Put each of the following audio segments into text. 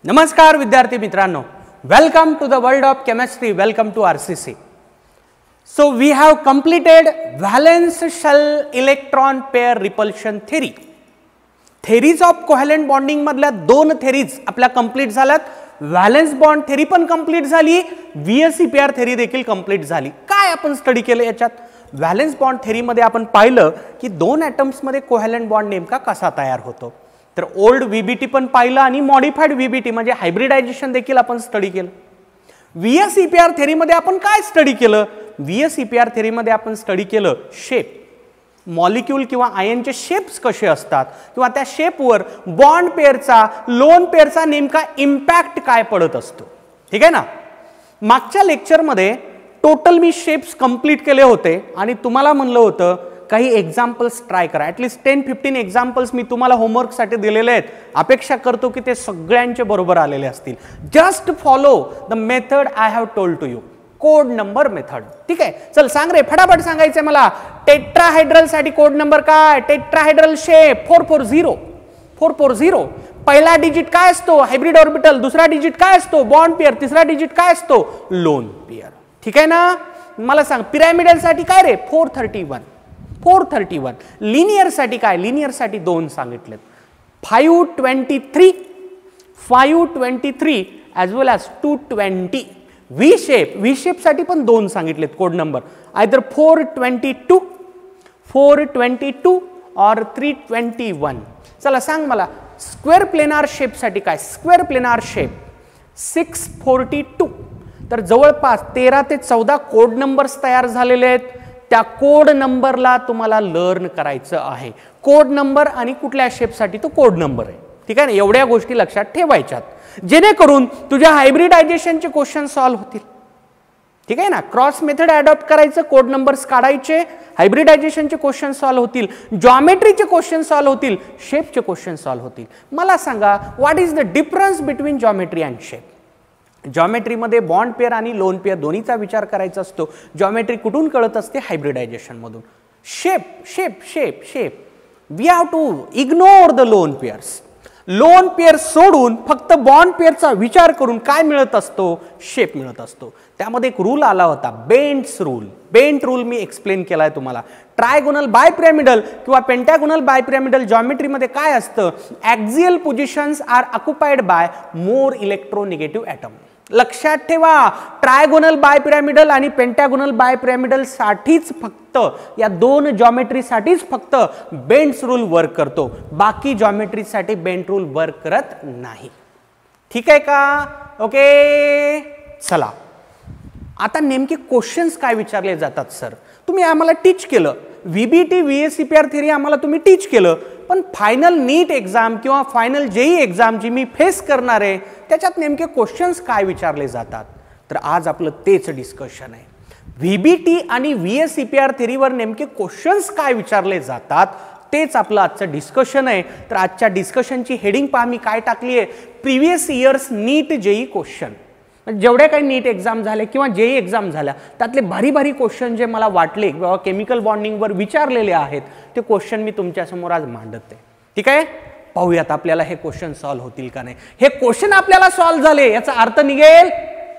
नमस्कार विद्यार्थी मित्रांनो, welcome to the world of chemistry, welcome to RCC. So we have completed valence shell electron pair repulsion theory. Theories of covalent bonding मधल्या दोन theories आपल्या complete झाल्यात. Valence bond theory पण complete झाली, VSEPR theory देखील complete झाली. काय आपण स्टडी केलं याच्यात? व्हॅलेन्स बॉन्ड थेरी मध्ये आपण पाहिलं की दोन ॲटम्स मध्ये कोव्हॅलेंट बॉन्ड नेमका कसा तयार होतो. तर ओल्ड VBT पण पाहिलं आणि मॉडिफाईड VBT म्हणजे हायब्रिडायझेशन देखील आपण स्टडी केलं. VSEPR थेरी मध्ये आपण काय स्टडी केलं? VSEPR थेरी मध्ये आपण स्टडी केलं शेप, मॉलिक्यूल किंवा आयनचे शेप्स कसे असतात किंवा त्या शेपवर बॉन्ड पेअरचा लोन पेअरचा नेमका इम्पॅक्ट काय पडत असतो. ठीक आहे ना. मागच्या लेक्चरमध्ये टोटल मी शेप्स कंप्लीट केले होते आणि तुम्हाला म्हणलं होतं काही एक्झाम्पल्स ट्राय करा. ॲटलिस्ट 10-15 एक्झाम्पल्स मी तुम्हाला होमवर्कसाठी दिलेले आहेत. अपेक्षा करतो की ते सगळ्यांचे बरोबर आलेले असतील. Just follow the method I have told to you. Code number method. ठीक आहे, चल सांग रे, फटाफट सांगायचंय मला. टेट्राहायड्रल साठी कोड नंबर काय? Tetrahedral shape 440. पहिला डिजिट काय असतो? Hybrid orbital. दुसरा डिजिट काय असतो? Bond pair. तिसरा डिजिट काय असतो? Lone pair. ठीक आहे ना. मला सांग पिरॅमिडल साठी काय रे? 431. लिनियर साठी काय? लिनियर साठी दोन सांगितलेत, 523 ॲज वेल ॲज 220. व्ही शेप साठी पण दोन सांगितलेत कोड नंबर, आयदर 422 और 321. चला सांग मला स्क्वेअर प्लेनार शेप साठी काय? Square planar shape 642. तर जवळपास 13 ते 14 कोड नंबर्स तयार झालेले आहेत. त्या कोड नंबरला तुम्हाला लर्न करायचं आहे. कोड नंबर आणि कुठल्या शेपसाठी तो कोड नंबर आहे. ठीक आहे ना. एवढ्या गोष्टी लक्षात ठेवायच्यात जेणेकरून तुझ्या हायब्रिडायझेशनचे क्वेश्चन सॉल्व्ह होतील. ठीक आहे ना. क्रॉस मेथड अडॉप्ट करायचं, कोड नंबर्स काढायचे, हायब्रिडायझेशनचे क्वेश्चन सॉल्व्ह होतील, जॉमेट्रीचे क्वेश्चन सॉल्व्ह होतील, शेपचे क्वेश्चन सॉल्व्ह होतील. मला सांगा, what is the difference between geometry and shape? जॉमेट्रीमध्ये बॉन्ड पेअर आणि लोन पेअर दोन्हीचा विचार करायचा असतो. जॉमेट्री कुठून कळत असते? हायब्रिडायझेशन मधून. Shape we have to ignore the lone pairs. Lone pair सोडून फक्त बॉन्ड पेअरचा विचार करून काय मिळत असतो? शेप मिळत असतो. त्यामध्ये एक रूल आला होता, बेंट्स रूल. बेंट रूल मी एक्सप्लेन केलाय तुम्हाला. ट्रायगोनल बायपिरॅमिडल किंवा पेंटॅगोनल बायपिरॅमिडल जॉमेट्रीमध्ये काय असतं? Axial positions are occupied by more electronegative atom. लक्षात ठेवा, ट्रायगोनल बायपिरॅमिडल आणि पेंटॅगोनल बायपिरॅमिडल साठीच फक्त, या दोन जॉमेट्रीसाठीच फक्त बेंट्स रूल वर्क करतो. बाकी जॉमेट्रीसाठी बेंट रूल वर्क करत नाही. ठीक आहे का? ओके, चला आता नेमके क्वेश्चन्स काय विचारले जातात? सर तुम्ही आम्हाला टीच केलं, VBT VSEPR थेरी आम्हाला तुम्ही टीच केलं, पण फायनल नीट एक्झाम किंवा फायनल JEE एक्झाम जी मी फेस करणार आहे त्याच्यात नेमके क्वेश्चन्स काय विचारले जातात? तर आज आपलं तेच डिस्कशन आहे. VBT आणि VSEPR थेरीवर नेमके क्वेश्चन्स काय विचारले जातात तेच आपलं आजचं डिस्कशन आहे. तर आजच्या डिस्कशनची हेडिंग पहा मी काय टाकली आहे? प्रिव्हियस इयर्स नीट JEE क्वेश्चन. जेवढे काही नीट एक्झाम झाले किंवा JEE एक्झाम झाल्या त्यातले भारी क्वेश्चन जे मला वाटले किंवा केमिकल बॉन्डिंगवर विचारलेले आहेत ते क्वेश्चन मी तुमच्यासमोर आज मांडत आहे. ठीक आहे, पाहूयात आपल्याला हे क्वेश्चन सॉल्व्ह होतील का नाही. हे क्वेश्चन आपल्याला सॉल्व्ह झाले याचा अर्थ निघेल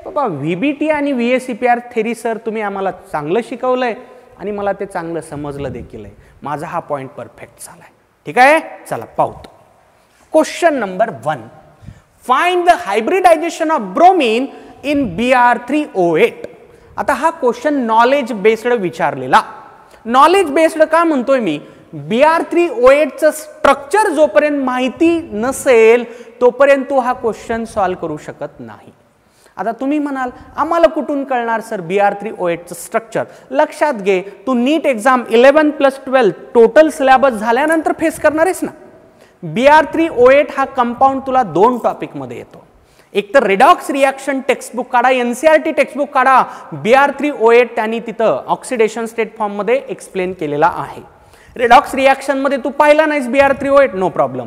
बाबा VBT आणि VSEPR थेरी सर तुम्ही आम्हाला चांगलं शिकवलंय आणि मला ते चांगलं समजलं देखील आहे. माझा हा पॉइंट परफेक्ट झालाय. ठीक आहे, चला पाहतो. Question number 1, find the hybridisation of bromine in Br3O8. आता हा क्वेश्चन नॉलेज बेस्ड विचारलेला. नॉलेज बेस्ड का म्हणतोय मी? Br3O8 चं स्ट्रक्चर जोपर्यंत माहिती नसेल तोपर्यंत तू हा क्वेश्चन सॉल्व्ह करू शकत नाही. आता तुम्ही म्हणाल आम्हाला कुठून कळणार सर Br3O8 चं स्ट्रक्चर? लक्षात घे, तू नीट एक्झाम 11+12 टोटल सिलेबस झाल्यानंतर फेस करणार आहेस ना. Br3O8 हा कंपाऊंड तुला दोन टॉपिक मध्ये येतो. एक तर रिडॉक्स रिॲक्शन टेक्स्टबुक काढा, NCERT टेक्स्टबुक काढा. Br3O8 त्यांनी तिथं ऑक्सिडेशन स्टेट फॉर्म मध्ये एक्सप्लेन केलेला आहे. रिडॉक्स रिॲक्शन मध्ये तू पाहिला नाहीस Br3O8, no problem.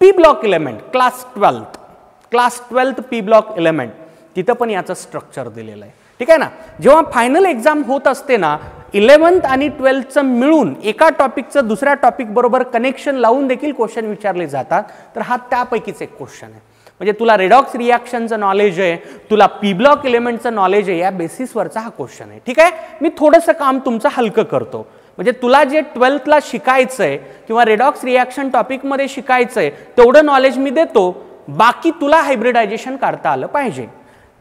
P block element class 12th P block element तिथं पण याचं स्ट्रक्चर दिलेलं आहे. ठीक आहे ना. जेव्हा फायनल एक्झाम होत असते ना 11th आणि 12thचं मिळून एका टॉपिकचं दुसऱ्या टॉपिक बरोबर कनेक्शन लावून देखील क्वेश्चन विचारले जातात. तर हा त्यापैकीच एक क्वेश्चन आहे. म्हणजे तुला रेडॉक्स रिॲक्शनचं नॉलेज आहे, तुला पी ब्लॉक एलिमेंटचं नॉलेज आहे, या बेसिसवरचा हा क्वेश्चन आहे. ठीक आहे, मी थोडंसं काम तुमचं हलकं करतो. म्हणजे तुला जे 12thला शिकायचंय किंवा रेडॉक्स रिॲक्शन टॉपिकमध्ये शिकायचंय तेवढं नॉलेज मी देतो, बाकी तुला हायब्रिडायझेशन काढता आलं पाहिजे.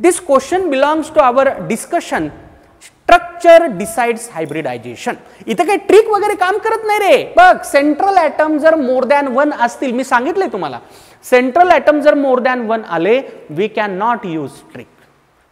This question belongs to our discussion structure decides hybridization. इथं काही ट्रिक वगैरे काम करत नाही रे. बघ, सेंट्रल ॲटम जर मोर दॅन 1 असतील, मी सांगितलंय तुम्हाला, सेंट्रल ॲटम जर मोर दॅन 1 आले, we can not use trick.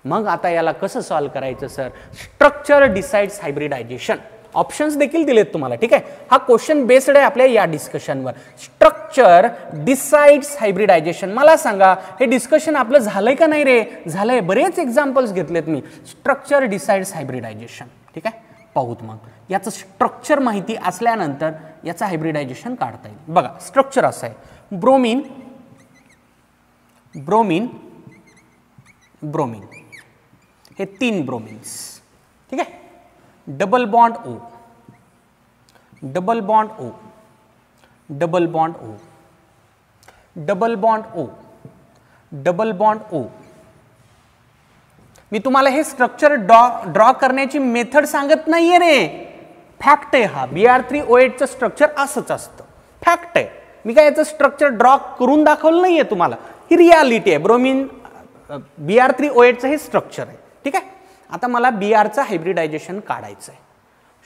मग आता याला कसं सॉल्व्ह करायचं sir? Structure decides hybridisation. Options देखील दिलेत तुम्हाला. ठीक आहे, हा क्वेश्चन बेस्ड आहे आपल्या या डिस्कशनवर. Structure decides hybridisation. मला सांगा, हे डिस्कशन आपलं झालंय का नाही रे? झालंय. बरेच एक्झाम्पल्स घेतलेत मी. Structure decides hybridisation. ठीक आहे, पाहूत मग. याचं स्ट्रक्चर माहिती असल्यानंतर याचं हायब्रिडायझेशन काढता येईल. बघा, स्ट्रक्चर असं आहे. ब्रोमीन, ब्रोमीन, ब्रोमीन, हे 3 ब्रोमिन्स. ठीक आहे, double bond O, double bond O, double bond O, double bond O, double bond O. मी तुम्हाला हे स्ट्रक्चर ड्रॉ करण्याची मेथड सांगत नाहीये रे. फॅक्ट आहे हा. Br3O8 चं स्ट्रक्चर असंच असतं. फॅक्ट आहे. मी काय याचं स्ट्रक्चर ड्रॉ करून दाखवलं नाहीये तुम्हाला. ही रियालिटी आहे. ब्रोमीन Br3O8 चं हे स्ट्रक्चर आहे. ठीक आहे, आता मला Br चं हायब्रिडायझेशन काढायचं आहे.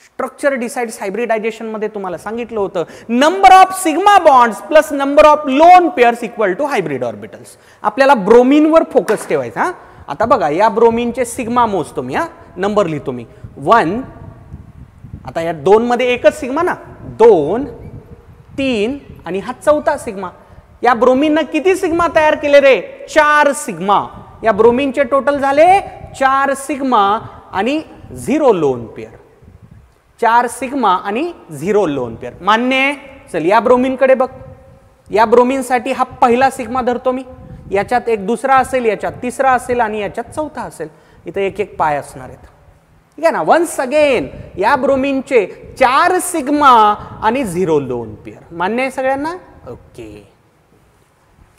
स्ट्रक्चर डिसाइड्स हायब्रिडायझेशन मध्ये तुम्हाला सांगितलं होतं, number of sigma bonds plus number of lone pairs equal to hybrid orbitals. आपल्याला ब्रोमीनवर फोकस ठेवायचा. हा, आता बघा, या ब्रोमीनचे सिग्मा मोजतो मी. हा, नंबर लिहितो मी. 1, आता या 2 मध्ये एकच सिग्मा ना, 2, 3 आणि हा 4था सिग्मा. या ब्रोमीननं किती सिग्मा तयार केले रे? 4 सिग्मा. या ब्रोमीनचे टोटल झाले 4 सिग्मा आणि 0 लोन पेअर. 4 सिग्मा आणि 0 लोन पेअर. मान्य आहे? चल, या ब्रोमीनकडे बघ. या ब्रोमीनसाठी हा पहिला सिग्मा धरतो मी. याच्यात एक दुसरा असेल, याच्यात तिसरा असेल आणि याच्यात 4था असेल. इथं एक एक पाय असणार आहेत. ठीक आहे ना. वन्स अगेन, या ब्रोमीनचे 4 सिग्मा आणि 0 लोन पेअर. मान्य आहे सगळ्यांना? ओके.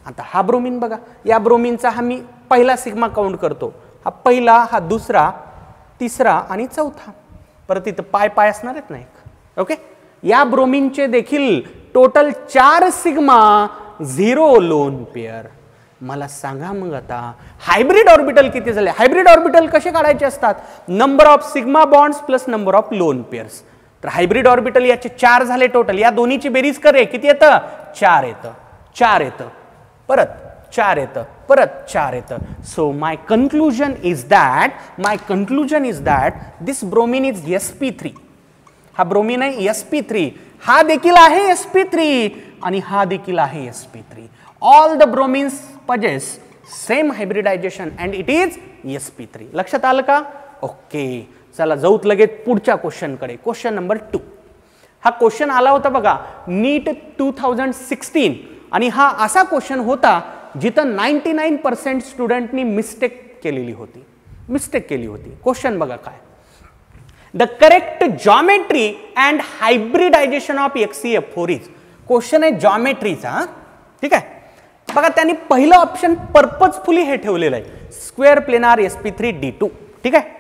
आता हा ब्रोमीन बघा. या ब्रोमीनचा हा मी पहिला सिग्मा काउंट करतो. हा पहिला, हा दुसरा, तिसरा आणि 4था. परत इथं पाय पाय असणार आहेत ना एक. ओके. या ब्रोमीनचे देखील टोटल 4 सिग्मा, 0 लोन पेअर. मला सांगा मग आता हायब्रिड ऑर्बिटल किती झाले? हायब्रिड ऑर्बिटल कसे काढायचे असतात? Number of sigma bonds plus number of lone pairs. तर हायब्रिड ऑर्बिटल याचे 4 झाले टोटल. या दोन्हीची बेरीज करे, किती येतं? 4 येतं. 4 येतं, परत 4 येतं, परत 4 येतं. So my conclusion is that this bromine is sp3. हा ब्रोमीन आहे sp3. हा देखील आहे sp3 आणि हा देखील आहे sp3. All the bromines possess same hybridization and it is sp3. लक्षात आलं का? ओके. चला जाऊत लगेच पुढच्या क्वेश्चन कडे. Question number 2. हा क्वेश्चन आला होता बघा नीट 2016 आणि हा असा क्वेश्चन होता जिथं 99% स्टुडंटनी मिस्टेक केली होती. क्वेश्चन बघा काय. The correct geometry and hybridisation of XeF4 is. Question आहे जॉमेट्रीचा. ठीक आहे, बघा त्यांनी पहिलं ऑप्शन पर्पजफुली हे ठेवलेलं आहे, स्क्वेअर प्लेनार sp3d2. ठीक आहे,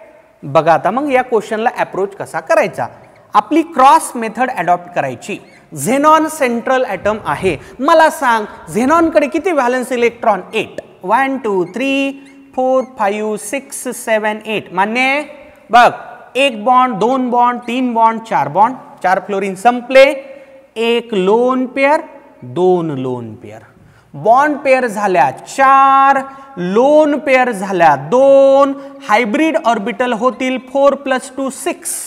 बघा आता मग या क्वेश्चनला अप्रोच कसा करायचा. आपली क्रॉस मेथड अडॉप्ट करायची. झेनॉन सेंट्रल ॲटम आहे. मला सांग झेनॉनकडे किती व्हॅलन्स इलेक्ट्रॉन? 8. 1 2 3 4 5 6 7 8. मान्य? बघ, 1 bond, 2 bond, 3 bond, 4 bond, 4 fluorine संपले. 1 lone pair, 2 lone pair. Bond pair झाल्या 4, लोन पेअर झाल्या 2. हायब्रिड ऑर्बिटल होतील 4 + 2 6.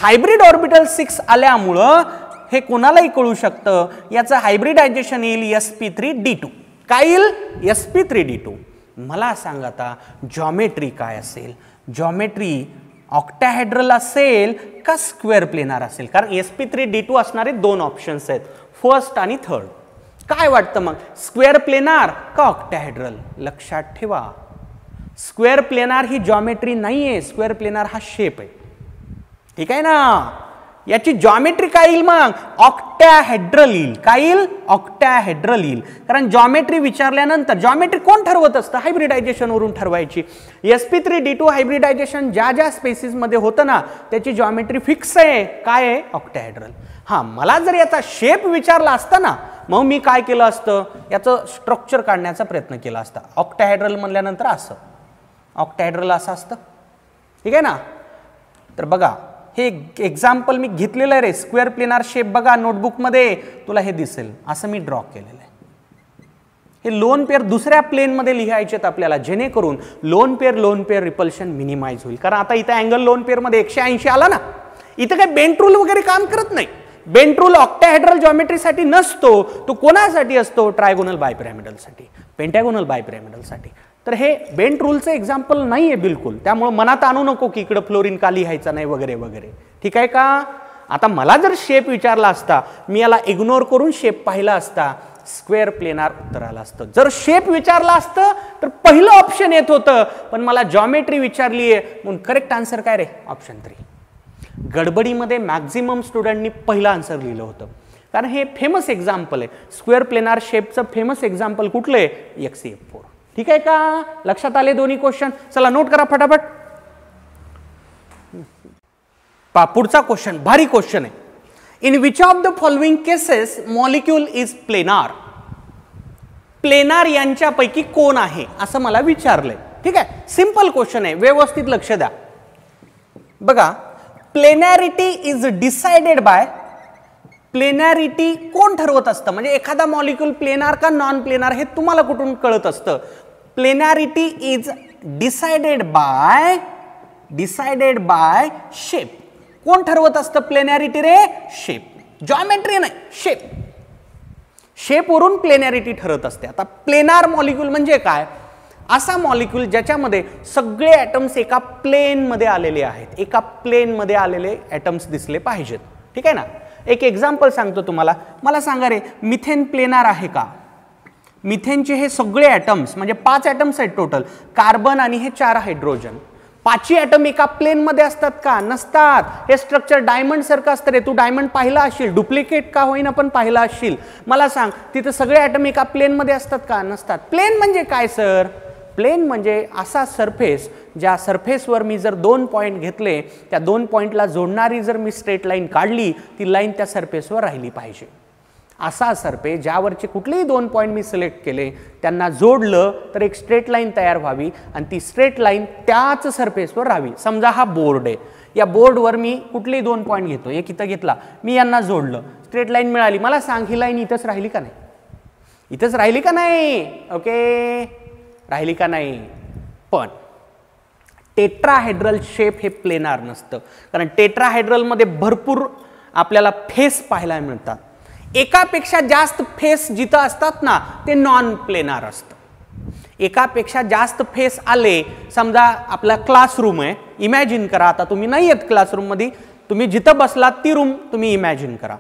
हायब्रिड ऑर्बिटल 6 आल्यामुळं हे कोणालाही कळू शकतं याचं हायब्रिडायझेशन येईल sp3d2. काय येईल? sp3d2. मला सांग आता जॉमेट्री काय असेल? जॉमेट्री ऑक्टाहेड्रल असेल का स्क्वेअर प्लेनार असेल? कारण sp3d2 असणारे 2 ऑप्शन्स आहेत, फर्स्ट आणि थर्ड. काय वाटतं मग, स्क्वेअर प्लेनार का ऑक्टाहेड्रल? लक्षात ठेवा, स्क्वेअर प्लेनार ही जॉमेट्री नाहीये. स्क्वेअर प्लेनार हा शेप आहे. ठीक आहे ना. याची जॉमेट्री काय येईल मग? ऑक्टॅहेड्रल येईल. काय येईल? ऑक्टॅहेड्रल येईल. कारण जॉमेट्री विचारल्यानंतर जॉमेट्री कोण ठरवत असतं? हायब्रिडायझेशन वरून ठरवायची. sp3d2 हायब्रिडायझेशन ज्या ज्या स्पेसिस मध्ये होतं ना त्याची जॉमेट्री फिक्स आहे. काय आहे? ऑक्टॅहेड्रल. हा, मला जर याचा शेप विचारला असता ना मग मी काय केलं असतं? याचं स्ट्रक्चर काढण्याचा प्रयत्न केला असता. ऑक्टॅहेड्रल म्हणल्यानंतर असं ऑक्टॅहेड्रल असं असतं. ठीक आहे ना? तर बघा हे एक्झाम्पल मी घेतलेलं आहे रे. स्क्वेअर प्लेनार शेप बघा नोटबुकमध्ये तुला हे दिसेल. असं मी ड्रॉ केलेलं आहे. हे लोन पेअर दुसऱ्या प्लेनमध्ये लिहायचेत आपल्याला जेणेकरून लोन पेअर रिपल्शन मिनिमाइज होईल. कारण आता इथं अँगल लोन पेअरमध्ये 180 आला ना. इथं काही बेंट रूल वगैरे काम करत नाही. बेंट रूल ऑक्टॅहेड्रल जॉमेट्रीसाठी नसतो. तो कोणासाठी असतो? ट्रायगोनल बायपिरॅमिडलसाठी, पेंटॅगोनल बायपिरॅमिडलसाठी. तर हे बेंट रूलचं एक्झाम्पल नाही आहे बिलकुल. त्यामुळे मनात आणू नको की इकडं फ्लोरीन का लिहायचा नाही वगैरे वगैरे. ठीक आहे का? आता मला जर शेप विचारला असता मी याला इग्नोर करून शेप पाहिला असता, स्क्वेअर प्लेनार उत्तर आलं असतं. जर शेप विचारला असतं तर पहिलं ऑप्शन येत होतं, पण मला जॉमेट्री विचारली आहे म्हणून करेक्ट आन्सर काय रे? ऑप्शन 3. गडबडीमध्ये मॅक्झिमम स्टुडंटनी पहिलं आन्सर लिहिलं होतं. कारण हे फेमस एक्झाम्पल आहे. स्क्वेअर प्लेनार शेपचं फेमस एक्झाम्पल कुठलं आहे? XCF4. ठीक आहे का? लक्षात आले दोन्ही क्वेश्चन? चला नोट करा फटाफट. पुढचा क्वेश्चन भारी क्वेश्चन आहे. In which of the following cases molecule is planar? Planar यांच्यापैकी कोण आहे असं मला विचारलंय. ठीक आहे, सिंपल क्वेश्चन आहे, व्यवस्थित लक्ष द्या. बघा, प्लेनॅरिटी इज डिसाइडेड बाय, प्लेनॅरिटी कोण ठरवत असतं? म्हणजे एखादा मॉलिक्यूल प्लेनार का नॉन प्लेनार हे तुम्हाला कुठून कळत असतं? प्लेनॅरिटी इज डिसाइडेड बाय शेप. कोण ठरवत असतं प्लेनॅरिटी रे? शेप. जॉमेट्री नाही, शेप. शेप वरून प्लेनॅरिटी ठरत असते. आता प्लेनार मॉलिक्यूल म्हणजे काय? असा मॉलिक्यूल ज्याच्यामध्ये सगळे ॲटम्स एका प्लेन मध्ये आलेले आहेत. एका प्लेन मध्ये आलेले ॲटम्स दिसले पाहिजेत. ठीक आहे ना? एक एक्झाम्पल सांगतो तुम्हाला. मला सांगा रे, मिथेन प्लेनार आहे का? मिथेनचे हे सगळे ॲटम्स म्हणजे 5 ॲटम्स आहेत टोटल. कार्बन आणि हे 4 हायड्रोजन. 5 ॲटम एका प्लेन मध्ये असतात का? नसतात. हे स्ट्रक्चर डायमंड सारखं असतं रे. तू डायमंड पाहिला असशील, डुप्लिकेट का होईना पण पाहिला असशील. मला सांग, तिथे सगळे ॲटम एका प्लेन मध्ये असतात का? नसतात. प्लेन म्हणजे काय सर? प्लेन म्हणजे असा सरफेस ज्या सरफेसवर मी जर 2 पॉइंट घेतले, त्या 2 पॉइंटला जोडणारी जर मी स्ट्रेट लाईन काढली, ती लाईन त्या सरफेसवर राहिली पाहिजे. असा सरफेस ज्यावरचे कुठलेही 2 पॉइंट मी सिलेक्ट केले, त्यांना जोडलं तर एक स्ट्रेट लाईन तयार व्हावी आणि ती स्ट्रेट लाईन त्याच सरफेसवर राहावी. समजा हा बोर्ड आहे. या बोर्डवर मी कुठलेही 2 पॉइंट घेतो. एक इथं घेतला, मी यांना जोडलं, स्ट्रेट लाईन मिळाली. मला सांग, ही लाईन इथंच राहिली का नाही? इथंच राहिली का नाही? ओके, राहिली का नाही? पण टेट्राहेड्रल शेप हे प्लेनार नसतं. कारण टेट्राहेड्रलमध्ये भरपूर आपल्याला फेस पाहायला मिळतात. एकापेक्षा जास्त फेस जिथं असतात ना ते नॉन प्लेनार असतं. एकापेक्षा जास्त फेस आले, समजा आपला क्लासरूम आहे, इमॅजिन करा. आता तुम्ही नाही आहेत क्लासरूममध्ये, तुम्ही जिथं बसलात ती रूम तुम्ही इमॅजिन करा.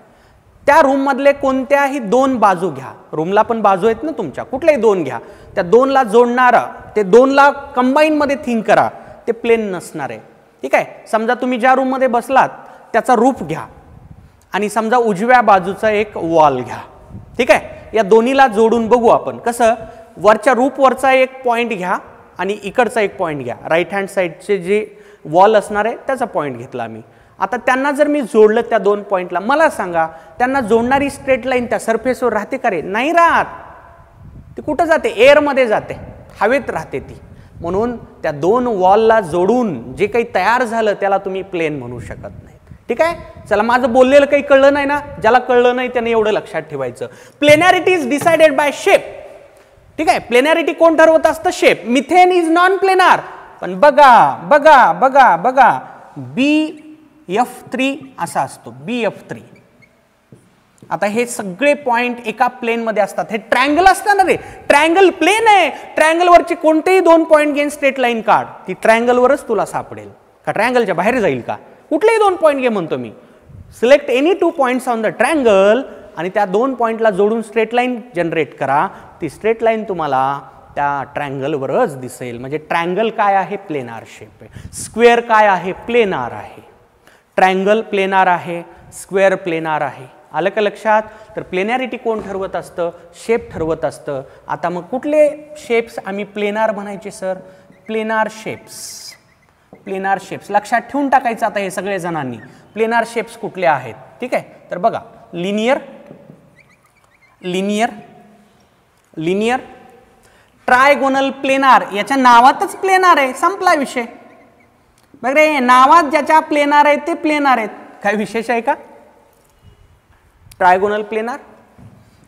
त्या रूम मधले कोणत्याही 2 बाजू घ्या. रूमला पण बाजू आहेत ना तुमच्या, कुठल्याही 2 घ्या. त्या 2ला जोडणारा, ते 2ला कंबाईन मध्ये थिंक करा, ते प्लेन नसणार आहे. ठीक आहे? समजा तुम्ही ज्या रूम मध्ये बसलात त्याचा रूफ घ्या आणि समजा उजव्या बाजूचा एक वॉल घ्या. ठीक आहे? या दोन्हीला जोडून बघू आपण कसं. वरच्या रूफवरचा एक पॉइंट घ्या आणि इकडचा एक पॉइंट घ्या. राईट हँड साईडचे जे वॉल असणार आहे त्याचा पॉइंट घेतला मी. आता त्यांना जर मी जोडलं त्या 2 पॉइंटला, मला सांगा त्यांना जोडणारी स्ट्रेट लाईन त्या सरफेसवर राहते का रे? नाही राहत. ती कुठं जाते? एअरमध्ये जाते, हवेत राहते ती. म्हणून त्या 2 वॉलला जोडून जे काही तयार झालं त्याला तुम्ही प्लेन म्हणू शकत नाही. ठीक आहे? चला, माझं बोललेलं काही कळलं नाही ना? ज्याला कळलं नाही त्याने एवढं लक्षात ठेवायचं. प्लेनॅरिटी इज डिसाइडेड बाय शेप. ठीक आहे? प्लेनॅरिटी कोण ठरवत असतं? Shape. Methane is non planar. पण बघा बघा बघा बघा, BF3 असा असतो. BF3. आता हे सगळे पॉइंट एका प्लेन मध्ये असतात. हे ट्रायंगल असतात ना रे, ट्रायंगल प्लेन आहे. ट्रायंगल वरचे कोणतेही 2 पॉइंट घेऊन स्ट्रेट लाईन काढ, ती ट्रायंगल वरच तुला सापडेल का? ट्रायंगलच्या बाहेर जाईल का? कुठलेही 2 पॉइंट घे म्हणतो मी. Select any 2 points on the triangle आणि त्या 2 पॉइंटला जोडून स्ट्रेट लाईन जनरेट करा. ती स्ट्रेट लाईन तुम्हाला त्या ट्रायंगलवरच दिसेल. म्हणजे ट्रायंगल काय आहे? प्लेनार शेप आहे. स्क्वेअर काय आहे? प्लेनार आहे. ट्रायंगल प्लेनार आहे, स्क्वेअर प्लेनार आहे. आलं का लक्षात? तर प्लेनॅरिटी कोण ठरवत असतं? शेप ठरवत असतं. आता मग कुठले शेप्स आम्ही प्लेनार म्हणायचे sir? Planar shapes. Planar shapes लक्षात ठेवून टाकायचं आता हे सगळे जणांनी. प्लेनार शेप्स कुठले आहेत? ठीक आहे, तर बघा linear, linear, linear, trigonal planar. याच्या नावातच प्लेनार आहे, संपला विषय. बघ रे, नावात ज्याच्या प्लेनार आहेत ते प्लेनार आहेत. काय विशेष आहे का? ट्रायगोनल प्लेनार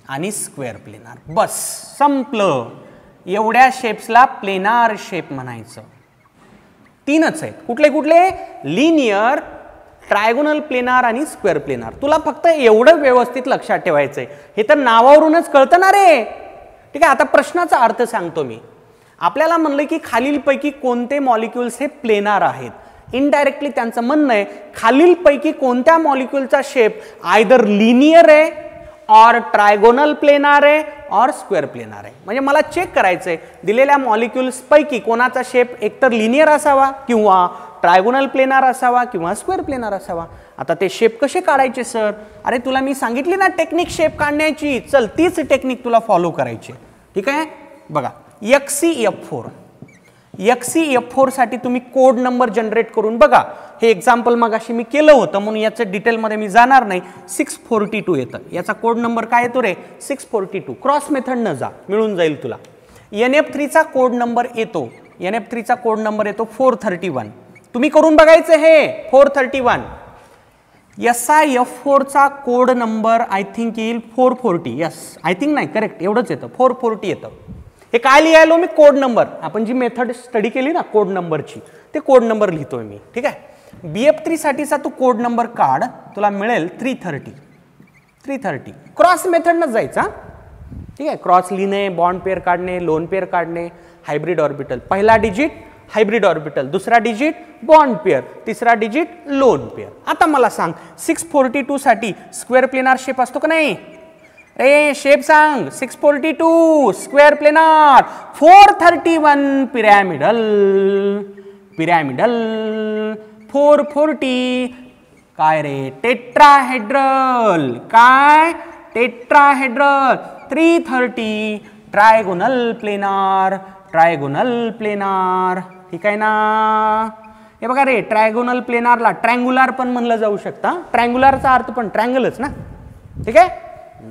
आणि स्क्वेअर प्लेनार, बस संपलं. एवढ्या शेप्सला प्लेनार शेप म्हणायचं. तीनच आहेत. कुठले कुठले? लिनियर, ट्रायगोनल प्लेनार आणि स्क्वेअर प्लेनार. तुला फक्त एवढं व्यवस्थित लक्षात ठेवायचंय. हे तर नावावरूनच कळतं ना रे. ठीक आहे, आता प्रश्नाचा अर्थ सांगतो मी. आपल्याला म्हणलं की खालीलपैकी कोणते मॉलिक्युल्स हे प्लेनार आहेत. इनडायरेक्टली त्यांचं म्हणणं आहे खालीलपैकी कोणत्या मॉलिक्युलचा शेप आयदर लिनियर आहे और ट्रायगोनल प्लेनार आहे और स्क्वेअर प्लेनार आहे. म्हणजे मला चेक करायचंय दिलेल्या मॉलिक्युल्स पैकी कोणाचा शेप एकतर लिनियर असावा किंवा ट्रायगोनल प्लेनार असावा किंवा स्क्वेअर प्लेनार असावा. आता ते शेप कसे काढायचे सर? अरे तुला मी सांगितली ना टेक्निक शेप काढण्याची. चल तीच टेक्निक तुला फॉलो करायची. ठीक आहे, बघा XCF4. XCF4 साठी तुम्ही कोड नंबर जनरेट करून बघा. हे एक्झाम्पल मगाशी मी केलं होतं म्हणून याचं डिटेलमध्ये मी जाणार नाही. 642 येतं. याचा कोड नंबर काय येतो रे? 642. क्रॉस मेथड न जा, मिळून जाईल तुला. NF3 चा कोड नंबर येतो. NF3 चा कोड नंबर येतो 431. तुम्ही करून बघायचं हे 431. SiF4 चा कोड नंबर आय थिंक येईल 440. यस, आय थिंक नाही, करेक्ट एवढंच येतं, 440 येतं. हे काय लिहायलो मी? Code number. आपण जी मेथड स्टडी केली ना कोड नंबरची, ते कोड नंबर लिहितोय मी. ठीक आहे, BF3 साठीचा तू कोड नंबर काढ, तुला मिळेल 330. 330 क्रॉस मेथडनंच जायचा. ठीक आहे, क्रॉस लिहिणे, बॉन्ड पेअर काढणे, लोन पेअर काढणे, हायब्रिड ऑर्बिटल. पहिला डिजिट हायब्रिड ऑर्बिटल, दुसरा डिजिट बॉन्ड पेअर, तिसरा डिजिट लोन पेअर. आता मला सांग 642 साठी स्क्वेअर प्लेनार शेप असतो का नाही? रे शेप सांग. 642 स्क्वेअर प्लेनार, 431 पिरॅमिडल, पिरॅमिडल, 440 काय रे? टेट्राहेड्रल. काय? Tetrahedral. 330 trigonal planar, trigonal planar. ठीक आहे ना? हे बघा रे, ट्रायगोनल प्लेनारला ट्रँग्युलर पण म्हणलं जाऊ शकतं. ट्रँग्युलरचा अर्थ पण ट्रँगलच ना. ठीक आहे,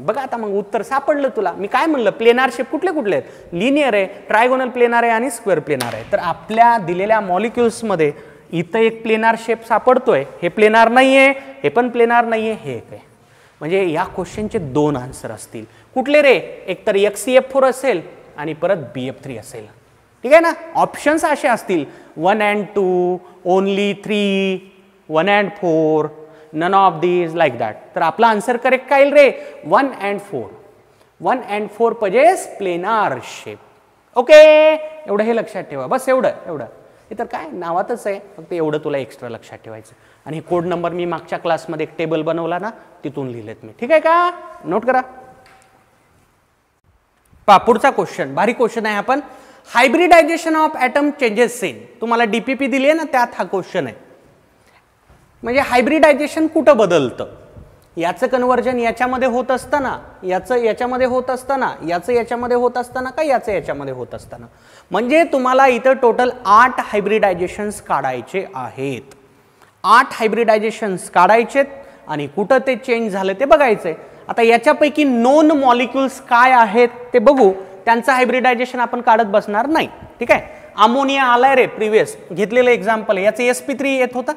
बघा आता मग उत्तर सापडलं तुला. मी काय म्हणलं? प्लेनार शेप कुठले कुठले आहेत? लिनियर आहे, ट्रायगोनल प्लेनार आहे आणि स्क्वेअर प्लेनार आहे. तर आपल्या दिलेल्या मॉलिक्युल्समध्ये इथं एक प्लेनार शेप सापडतोय. हे प्लेनार नाहीये, हे पण प्लेनार नाहीये, हे एक आहे. म्हणजे या क्वेश्चनचे 2 आन्सर असतील. कुठले रे? एकतर XCF4 असेल आणि परत BF3 असेल. ठीक आहे ना? ऑप्शन्स असे असतील 1 and 2, only 3, 1 and 4, none of these like that. तर आपला आन्सर करेक्ट काय येईल रे? 1 and 4. 1 and 4 possesses planar shape. Okay, एवढं हे लक्षात ठेवा. बस एवढं एवढं. हे तर काय नावातच आहे, फक्त एवढं तुला एक्स्ट्रा लक्षात ठेवायचं. आणि कोड नंबर मी मागच्या क्लासमध्ये एक टेबल बनवला ना, तिथून लिहिलेत मी. ठीक आहे का? नोट करा. पुढचा क्वेश्चन भारी क्वेश्चन आहे. आपण हायब्रिडायझेशन ऑफ ॲटम चेंजेस सेन. तुम्हाला DPP दिली आहे ना, त्यात हा क्वेश्चन आहे. म्हणजे हायब्रिडायझेशन कुठं बदलतं? याचं कन्वर्जन याच्यामध्ये होत असताना, याचं याच्यामध्ये होत असताना, याचं याच्यामध्ये होत असताना, का याचं याच्यामध्ये होत असताना. म्हणजे तुम्हाला इथं टोटल 8 हायब्रिडायझेशन्स काढायचे आहेत. 8 हायब्रिडायझेशन्स काढायचेत आणि कुठं ते चेंज झालं ते बघायचंय. आता याच्यापैकी नोन मॉलिक्युल्स काय आहेत ते बघू. त्यांचं हायब्रिडायझेशन आपण काढत बसणार नाही. ठीक आहे, अमोनिया आलाय रे, प्रिव्हियस घेतलेलं एक्झाम्पल. याचं sp3 येत होतं,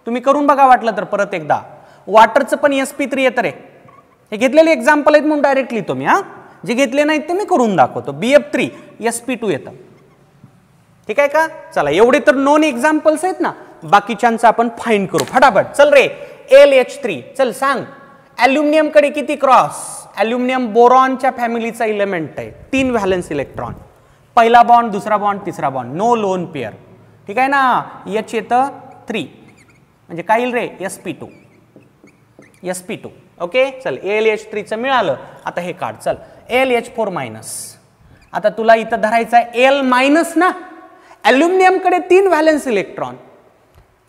तुम्ही करून बघा वाटलं तर परत एकदा. वॉटरचं पण sp3 येतं रे. हे घेतलेले एक्झाम्पल आहेत म्हणून डायरेक्ट लिहितो मी. जे घेतले नाहीत ते मी करून दाखवतो. BF3 sp2 येतं. ठीक आहे का? चला, एवढे तर नोन एक्झाम्पल्स आहेत ना, बाकीच्यांचं आपण फाइंड करू फटाफट. चल रे, LH3. चल सांग, ॲल्युमिनियम कडे किती क्रॉस? ॲल्युमिनियम बोरॉनच्या फॅमिलीचा इलेमेंट आहे. 3 व्हॅलन्स इलेक्ट्रॉन. पहिला बॉन्ड, दुसरा बॉन्ड, तिसरा बॉन्ड, नो लोन पेअर. ठीक आहे ना? H येतं 3, म्हणजे काय येईल रे? sp2. sp2. ओके, चल AlH3 मिळालं. आता हे काढ. चल AlH4 मायनस. आता तुला इथं धरायचं आहे Al मायनस ना. ॲल्युमिनियम कडे 3 व्हॅलन्स इलेक्ट्रॉन,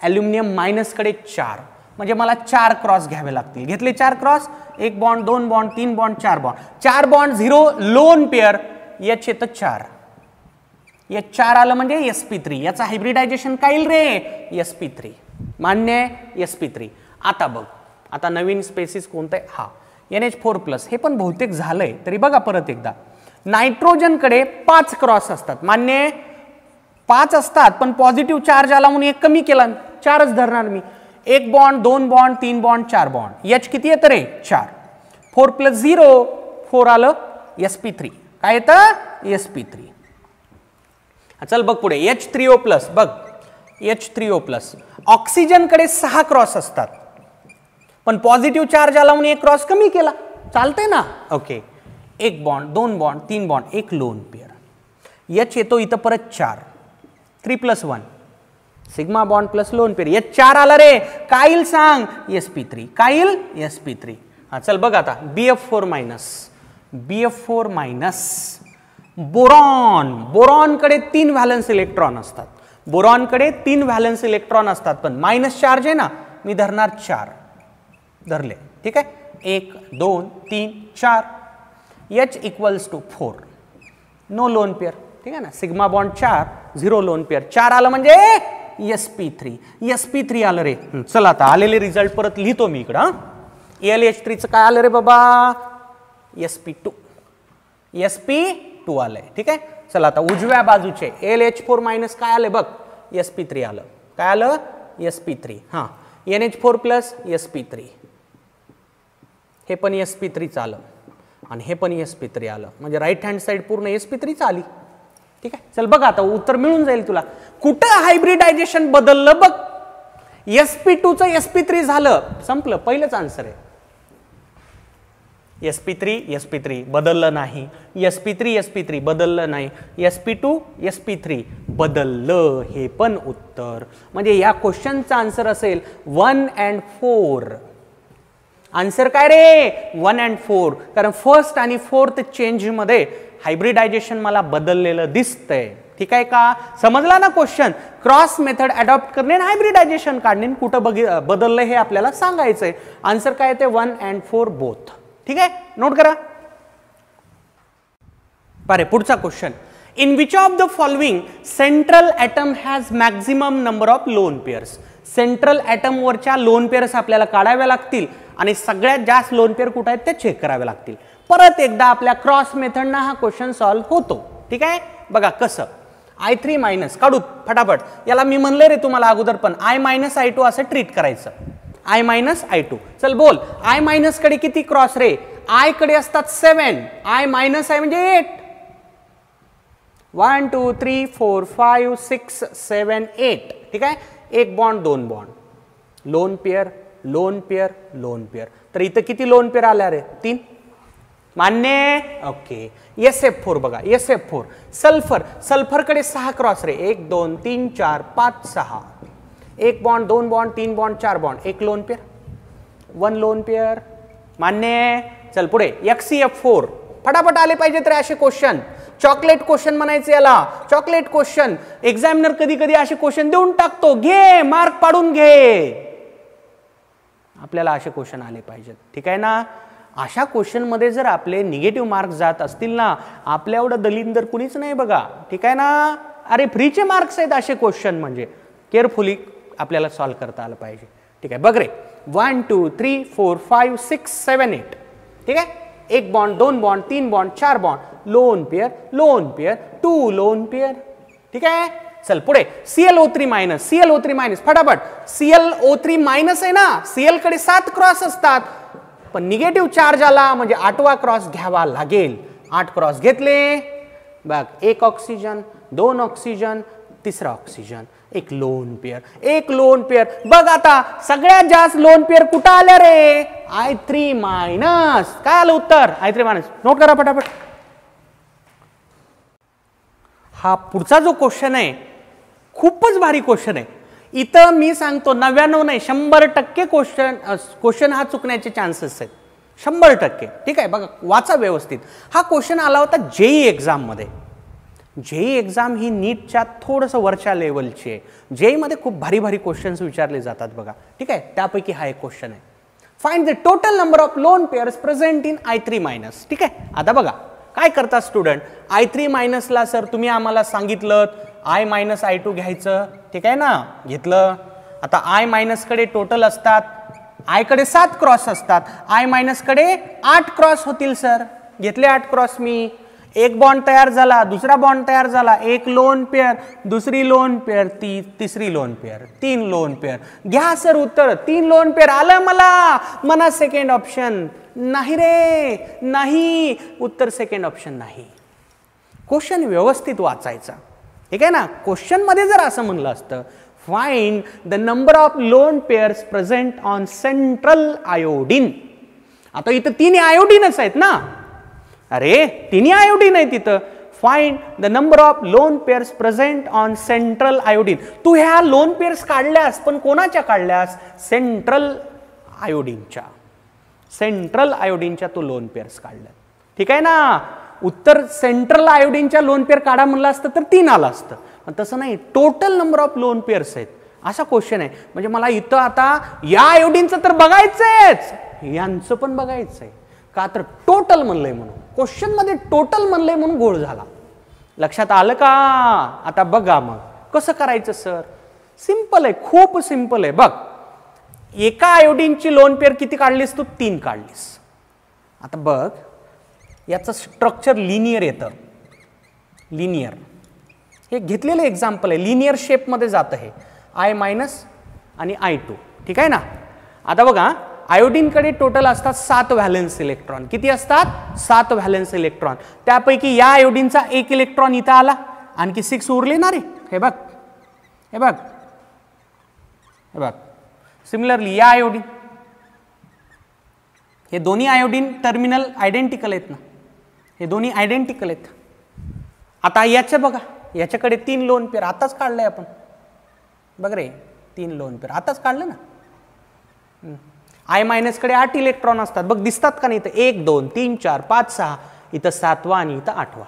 ॲल्युमिनियम मायनस कडे 4. म्हणजे मला 4 क्रॉस घ्यावे लागतील. घेतले 4 cross, 1 bond 2 bond 3 bond 4 bond, 4 bond 0 lone pair, H येतं 4, H4 आलं म्हणजे sp3. याचा हायब्रिडायझेशन काय येईल रे? sp3. मान्य आहे? sp3. आता बघ, आता नवीन स्पेसिस कोणतं आहे? हा NH4+. हे पण बहुतेक झालंय, तरी बघा परत एकदा. नायट्रोजनकडे 5 क्रॉस असतात, मान्य आहे? 5 असतात, पण पॉझिटिव्ह चार्ज आला म्हणून एक कमी केला, 4च धरणार मी. 1 bond 2 bond 3 bond 4 bond, H किती येतं रे? 4. 4+0 4 आलं sp3. काय येतं? sp3. चल बघ पुढे, H3O+. बघ H3O+. ऑक्सिजनकडे 6 क्रॉस असतात, पण पॉझिटिव्ह चार्ज आला म्हणून एक क्रॉस कमी केला, चालतंय ना? ओके. 1 बॉन्ड 2 बॉन्ड 3 बॉन्ड, एक लोन पेअर. H येतो इथं परत 4, 3+1 sigma bond plus lone pair. H4 आला रे, काय येईल सांग? sp3. काय येईल? sp3. हा चल बघ आता, BF4-. बोरॉन, बोरॉनकडे 3 व्हॅलन्स इलेक्ट्रॉन असतात, बोरॉनकडे 3 व्हॅलन्स इलेक्ट्रॉन असतात, पण मायनस चार्ज आहे ना, मी धरणार 4 धरले, ठीक आहे. 1 2 3 4, H = 4, नो लोन पेअर, ठीक आहे ना. सिग्मा बॉन्ड 4 0 लोन पेअर, 4 आलं म्हणजे sp3. sp3 आलं रे. चला आता आलेले रिझल्ट परत लिहितो मी इकडं. AlH3 काय आलं रे बाबा? sp2. sp2 आलंय, ठीक आहे. चला आता उजव्या बाजूचे AlH4- काय आले बघ? sp3 आलं. काय आलं? sp3. हा, NH4+ sp3, हे पण sp3 आलं आणि हे पण sp3 आलं, म्हणजे राईट हँड साइड पूर्ण sp3 आली, ठीक आहे. चल बघ आता उत्तर मिळून जाईल तुला. कुठं हायब्रिडायझेशन बदललं बघ? sp2चं sp3 झालं, संपलं, पहिलंच आन्सर आहे. sp3 बदललं नाही, sp3 बदललं नाही, sp2 sp3 बदललं, हे पण उत्तर. म्हणजे या क्वेश्चनचा आन्सर असेल 1 and 4. आन्सर काय रे? 1 and 4. कारण फर्स्ट आणि फोर्थ चेंज मध्ये हायब्रिडायझेशन मला बदललेलं दिसतंय, ठीक आहे का? समजला ना क्वेश्चन? क्रॉस मेथड अडॉप्ट करणे आणि हायब्रिडायझेशन काढणे, कुठं बदललं हे आपल्याला सांगायचंय. आन्सर काय येते? 1 and 4 बोथ, ठीक आहे. नोट करा. बरे, पुढचा question. In which of the following central atom has maximum number of lone pairs? Central atom वरच्या लोन पेअर्स आपल्याला काढाव्या लागतील आणि सगळ्यात जास्त लोन पेअर कुठे आहेत ते चेक करावे लागतील. परत एकदा आपल्या क्रॉस मेथडना हा क्वेश्चन सॉल्व्ह होतो, ठीक आहे. बघा कसं. I3- काढू फटाफट. याला मी म्हणले रे तुम्हाला अगोदर पण, I-I2 असं ट्रीट करायचं. I-I2. चल बोल, I- कडे किती क्रॉस रे? I कडे असतात 7, I- I म्हणजे 8. 1 2 3 4 5 6 7 8, ठीक आहे. 1 bond 2 bond, lone pair lone pair lone pair. तर इथं किती लोन पेअर आल्या रे? 3. मान्य? ओके. SF4 बघा, SF4. सल्फर, सल्फरकडे 6 क्रॉस रे. 1 2 3 4 5 6. 1 bond 2 bond 3 bond 4 bond, 1 lone pair, 1 lone pair. मान्य? चल पुढे. XCF4. फटाफट आले पाहिजे तर असे क्वेश्चन. चॉकलेट क्वेश्चन म्हणायचे याला, चॉकलेट क्वेश्चन. एक्झामिनर कधी कधी असे क्वेश्चन देऊन टाकतो, घे मार्क पाडून घे. आपल्याला असे क्वेश्चन आले पाहिजेत, ठीक आहे ना. अशा क्वेश्चन मध्ये जर आपले निगेटिव्ह मार्क्स जात असतील ना, आपल्या एवढं दलिंदर कुणीच नाही बघा, ठीक आहे ना. अरे फ्रीचे मार्क्स आहेत असे क्वेश्चन, म्हणजे केअरफुली आपल्याला सॉल्व्ह करता आलं पाहिजे, ठीक आहे. बघ रे, 1 2 3 4 5 6 7 8, ठीक आहे. 1 bond 2 bond 3 bond 4 bond, lone pair 2 lone pair, ठीक आहे. चल पुढे. ClO3-, ClO3-, फटाफट. ClO3- आहे ना, Cl कडे 7 क्रॉस असतात, पण निगेटिव्ह चार्ज आला म्हणजे 8वा क्रॉस घ्यावा लागेल. 8 क्रॉस घेतले. बघ, 1 ऑक्सिजन 2 ऑक्सिजन 3रा oxygen, 1 lone pair 1 lone pair. बघ आता सगळ्यात जास्त लोन पेअर कुठं आल्या रे? I3-. काय आलं उत्तर? I3-. नोट करा फटाफट. हा पुढचा जो क्वेश्चन आहे खूपच भारी क्वेश्चन आहे. इथं मी सांगतो 99 नाही 100% क्वेश्चन हा चुकण्याचे चान्सेस आहेत, 100%, ठीक आहे. बघा वाचा व्यवस्थित. हा क्वेश्चन आला होता JEE एक्झाम मध्ये. जेई एक्झाम ही नीटच्या थोडंसं वरच्या लेवलची आहे. जेईमध्ये खूप भारी भारी क्वेश्चन्स विचारले जातात बघा. ठीक आहे, त्यापैकी हा एक क्वेश्चन आहे. Find the total number of lone pairs present in I3 minus. ठीक आहे, आता बघा काय करता स्टुडंट, I3 मायनसला सर तुम्ही आम्हाला सांगितलं I मायनस I2 घ्यायचं. ठीक आहे ना, घेतलं. आता I मायनस कडे टोटल असतात, I कडे 7 क्रॉस असतात, I मायनस कडे 8 क्रॉस होतील सर. घेतले 8 क्रॉस मी. एक बॉन्ड तयार झाला, दुसरा बॉन्ड तयार झाला, एक लोन पेअर, दुसरी लोन पेअर, तिसरी लोन पेअर, 3 लोन पेअर. घ्या सर उत्तर. 3 लोन पेअर आलं मला सेकंड ऑप्शन नाही रे, नाही. उत्तर सेकंड ऑप्शन नाही. क्वेश्चन व्यवस्थित वाचायचा. ठीक आहे ना. क्वेश्चन मध्ये जर असं म्हणलं असतं find the number of lone pairs present on central iodine. आता इथं 3 आयोडीनच आहेत ना. अरे 3 आयोडीन आहे तिथं. Find the number of lone pairs present on central iodine. तू ह्या लोन पेअर्स काढल्यास, पण कोणाच्या काढल्यास? सेंट्रल आयोडीनच्या. सेंट्रल आयोडीनच्या तू लोन पेअर्स काढल्या. ठीक आहे ना. उत्तर सेंट्रल आयोडीनच्या लोन पेअर काढा म्हणलं असतं तर 3 आलं असतं, पण तसं नाही. Total number of lone pairs आहेत असा क्वेश्चन आहे. म्हणजे मला इथं आता या आयोडीनचं तर बघायचंच, यांचं पण बघायचंय. का तर टोटल म्हणलंय म्हणून. क्वेश्चन मध्ये टोटल म्हणलंय म्हणून गोळ झाला. लक्षात आलं का? आता बघा मग कसं करायचं सर. सिंपल आहे, खूप सिंपल आहे. बघ, एका आयोडीनची लोन पेअर किती काढलीस तू? 3 काढलीस. आता बघ, याचं स्ट्रक्चर लिनियर येतं. लिनियर हे घेतलेलं एक्झाम्पल आहे. लिनियर शेपमध्ये जातं हे. I मायनस आणि I2. ठीक आहे ना. आता बघा, आयोडीनकडे टोटल असतात 7 व्हॅलेन्स इलेक्ट्रॉन. किती असतात? 7 व्हॅलेन्स इलेक्ट्रॉन. त्यापैकी या आयोडीनचा 1 इलेक्ट्रॉन इथं आला, आणखी 6 उरले ना रे. हे बघ, हे बघ, हे बघ. सिमिलरली या आयोडीन, हे दोन्ही आयोडीन टर्मिनल आयडेंटिकल आहेत ना. हे दोन्ही आयडेंटिकल आहेत. आता याच्या बघा, याच्याकडे 3 लोन पेअर आताच काढलंय आपण. बघ रे, 3 लोन पेअर आताच काढलं ना. I मायनस कडे 8 इलेक्ट्रॉन असतात. बघ दिसतात का नाही? इथं 1 2 3 4 5 6, इथं 7वा आणि इथं 8वा.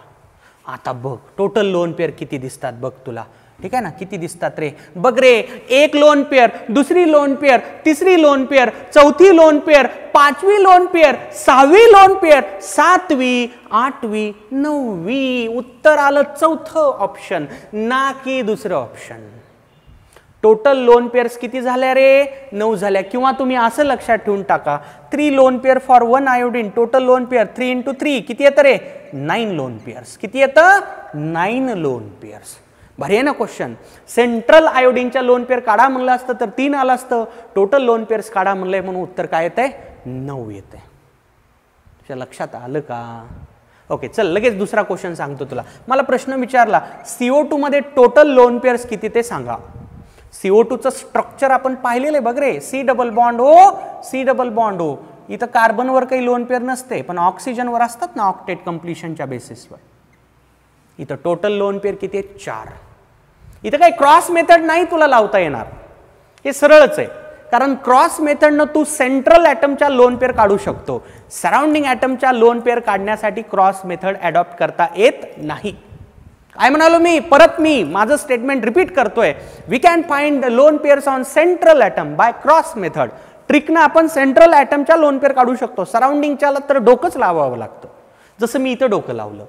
आता बघ टोटल लोन पेअर किती दिसतात बघ तुला. ठीक आहे ना. किती दिसतात रे? बघ रे, 1 लोन पेअर, दुसरी लोन पेअर, तिसरी लोन पेअर, चौथी लोन पेअर, 5वी लोन पेअर, 6वी लोन पेअर, 7वी, 8वी, 9वी. उत्तर आलं चौथं ऑप्शन, ना की दुसरं ऑप्शन. टोटल लोन पेअर्स किती झाल्या रे? 9 झाल्या. किंवा तुम्ही असं लक्षात ठेवून टाका, 3 lone pair for 1 iodine. Total lone pair 3 × 3 किती येतं रे? 9 लोन पेअर्स. किती येतं? 9 लोन पेअर्स. भारी आहे ना क्वेश्चन. सेंट्रल आयोडीनच्या लोन पेअर काढा म्हणलं असतं तर 3 आलं असतं. टोटल लोन पेअर्स काढा म्हणलंय म्हणून उत्तर काय येतंय? 9 येतंय. तुझ्या लक्षात आलं का? ओके, चल लगेच दुसरा क्वेश्चन सांगतो तुला. मला प्रश्न विचारला, CO2 मध्ये टोटल लोन पेअर्स किती ते सांगा. CO2चं स्ट्रक्चर आपण पाहिलेलं आहे बघ रे. C double bond O, C double bond O. इथं कार्बनवर काही लोन पेअर नसते, पण ऑक्सिजनवर असतात ना ऑक्टेट कंप्लिशनच्या बेसिसवर. इथं टोटल लोन पेअर किती आहेत? 4. इथं काही क्रॉस मेथड नाही तुला लावता येणार. हे सरळच आहे, कारण क्रॉस मेथडनं तू सेंट्रल ॲटमच्या लोन पेअर काढू शकतो. सराउंडिंग ॲटमच्या लोन पेअर काढण्यासाठी क्रॉस मेथड अडॉप्ट करता येत नाही. काय म्हणालो मी? परत मी माझं स्टेटमेंट रिपीट करतोय. We can find the lone pairs on central atom by cross method. ट्रिकनं आपण सेंट्रल ॲटमच्या लोन पेअर काढू शकतो. सराउंडिंगच्याला तर डोकंच लावावं लागतं, जसं मी इथं डोकं लावलं.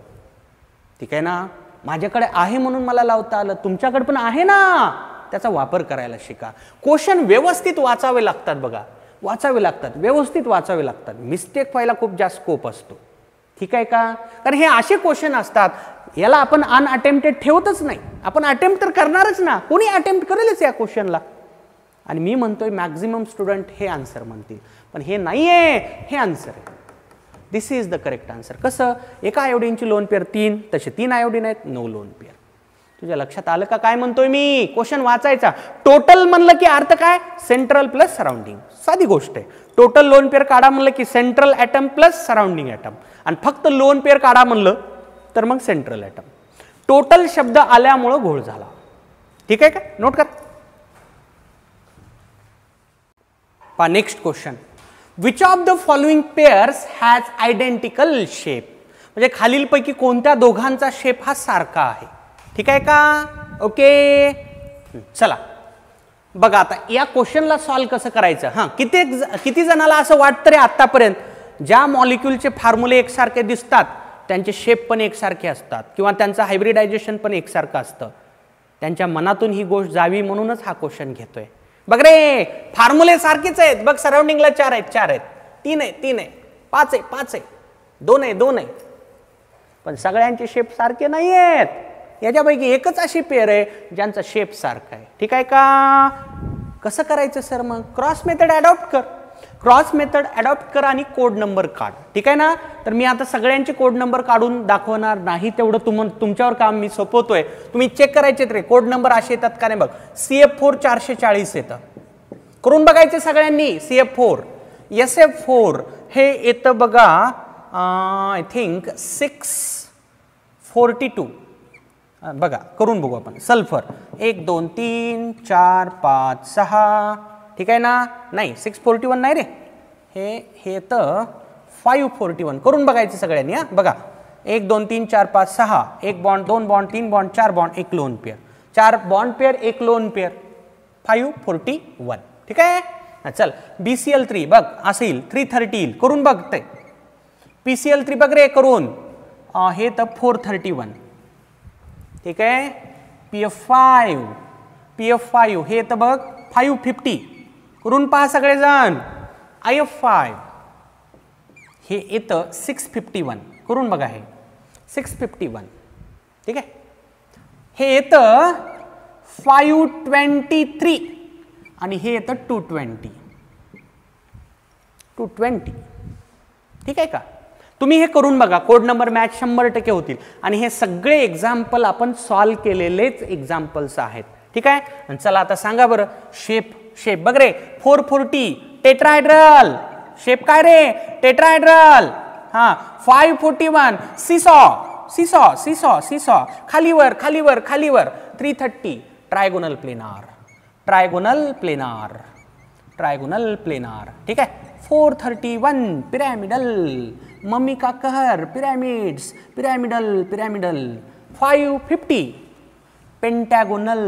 ठीक आहे ना. माझ्याकडे आहे म्हणून मला लावता आलं, तुमच्याकडे पण आहे ना. त्याचा वापर करायला शिका. क्वेश्चन व्यवस्थित वाचावे लागतात बघा. वाचावे लागतात, व्यवस्थित वाचावे लागतात. मिस्टेक व्हायला खूप जास्त स्कोप असतो. ठीक आहे का? कारण हे असे क्वेश्चन असतात, याला आपण अनअटेम्प्टेड ठेवतच नाही. आपण अटेम्प्ट तर करणारच ना. कोणी अटेम्प्ट करेलच या क्वेश्चनला. आणि मी म्हणतोय मॅक्झिमम स्टुडंट हे आन्सर म्हणतील, पण हे नाहीये, हे आन्सर आहे. दिस इज द करेक्ट आन्सर. कसं? एका आयोडीनची लोन पेअर 3, तसे 3 आयोडीन आहेत, 9 लोन पेअर. तुझ्या लक्षात आलं का काय म्हणतोय मी? क्वेश्चन वाचायचा. टोटल म्हणलं की अर्थ काय? Central plus surrounding. साधी गोष्ट आहे. टोटल लोन पेअर काढा म्हणलं की central atom plus surrounding atom. आणि फक्त लोन पेअर काढा म्हणलं तर मग सेंट्रल ॲटम. टोटल शब्द आल्यामुळं घोळ झाला. ठीक आहे का? नोट कर. पहा next question. Which of the following pairs has identical shape. म्हणजे खालीलपैकी कोणत्या दोघांचा शेप हा सारखा आहे? ठीक आहे का? ओके, चला बघा आता या क्वेश्चनला सॉल्व्ह कसं करायचं. हां, किती जणाला असं वाटतं रे आतापर्यंत ज्या मॉलिक्यूलचे फॉर्म्युले एकसारखे दिसतात त्यांचे शेप पण एकसारखे असतात किंवा त्यांचं हायब्रिडायझेशन पण एकसारखं असतं, त्यांच्या मनातून ही गोष्ट जावी म्हणूनच हा क्वेश्चन घेतोय. बघ रे, फॉर्म्युले सारखेच आहेत. बघ सराउंडिंगला 4 आहेत, 4 आहेत, 3 आहे, 3 आहे, 5 आहे, 5 आहे, 2 आहे, 2 आहे, पण सगळ्यांचे शेप सारखे नाही आहेत. याच्यापैकी एकच अशी पेअर आहे ज्यांचा शेप सारखा आहे. ठीक आहे का? कसं करायचं सर? मग क्रॉस मेथड अडॉप्ट कर. क्रॉस मेथड अडॉप्ट कर आणि कोड नंबर काढ. ठीक आहे ना? तर मी आता सगळ्यांचे कोड नंबर काढून दाखवणार नाही, तेवढं तुमच्यावर काम मी सोपवतोय. तुम्ही चेक करायचे रे कोड नंबर असे येतात का नाही. बघ CF4 440 येतं, करून बघायचे सगळ्यांनी. CF4 SF4 हे येतं बघा, आय थिंक 642. बघा करून बघू आपण. सल्फर 1 2 3 4 5 6. ठीक आहे ना? नाही 641 नाही रे, हे तर 541. करून बघायचे सगळ्यांनी. हा बघा 1 2 3 4 5 6, 1 bond 2 bond 3 bond 4 bond 1 lone pair, 4 bond pair 1 lone pair, 541. ठीक आहे. चल BCl3 बघ असं येईल 330 येईल. करून बघते. PCl3 बघ रे करून, हे तर 431. ठीक आहे. PF5 हे तर बघ 550. करून पहा सगळेजण. IF5 हे येतं 651. करून बघा हे 651. ठीक आहे. हे येतं 523 आणि हे येतं 220. ठीक आहे का? तुम्ही हे करून बघा. कोड नंबर मॅच 100% होतील आणि हे सगळे एक्झाम्पल आपण सॉल्व केलेलेच एक्झाम्पल्स आहेत. ठीक आहे. चला आता सांगा बरं शेप बघ रे 440 टेट्राहायड्रल. शेप काय रे? टेट्राहायड्रल. हां 541 सीसॉ खालीवर 330 ट्रायगोनल प्लेनार. ठीक आहे. 431 पिरामिडल. मम्मी का कहर पिरामिडल. 550 pentagonal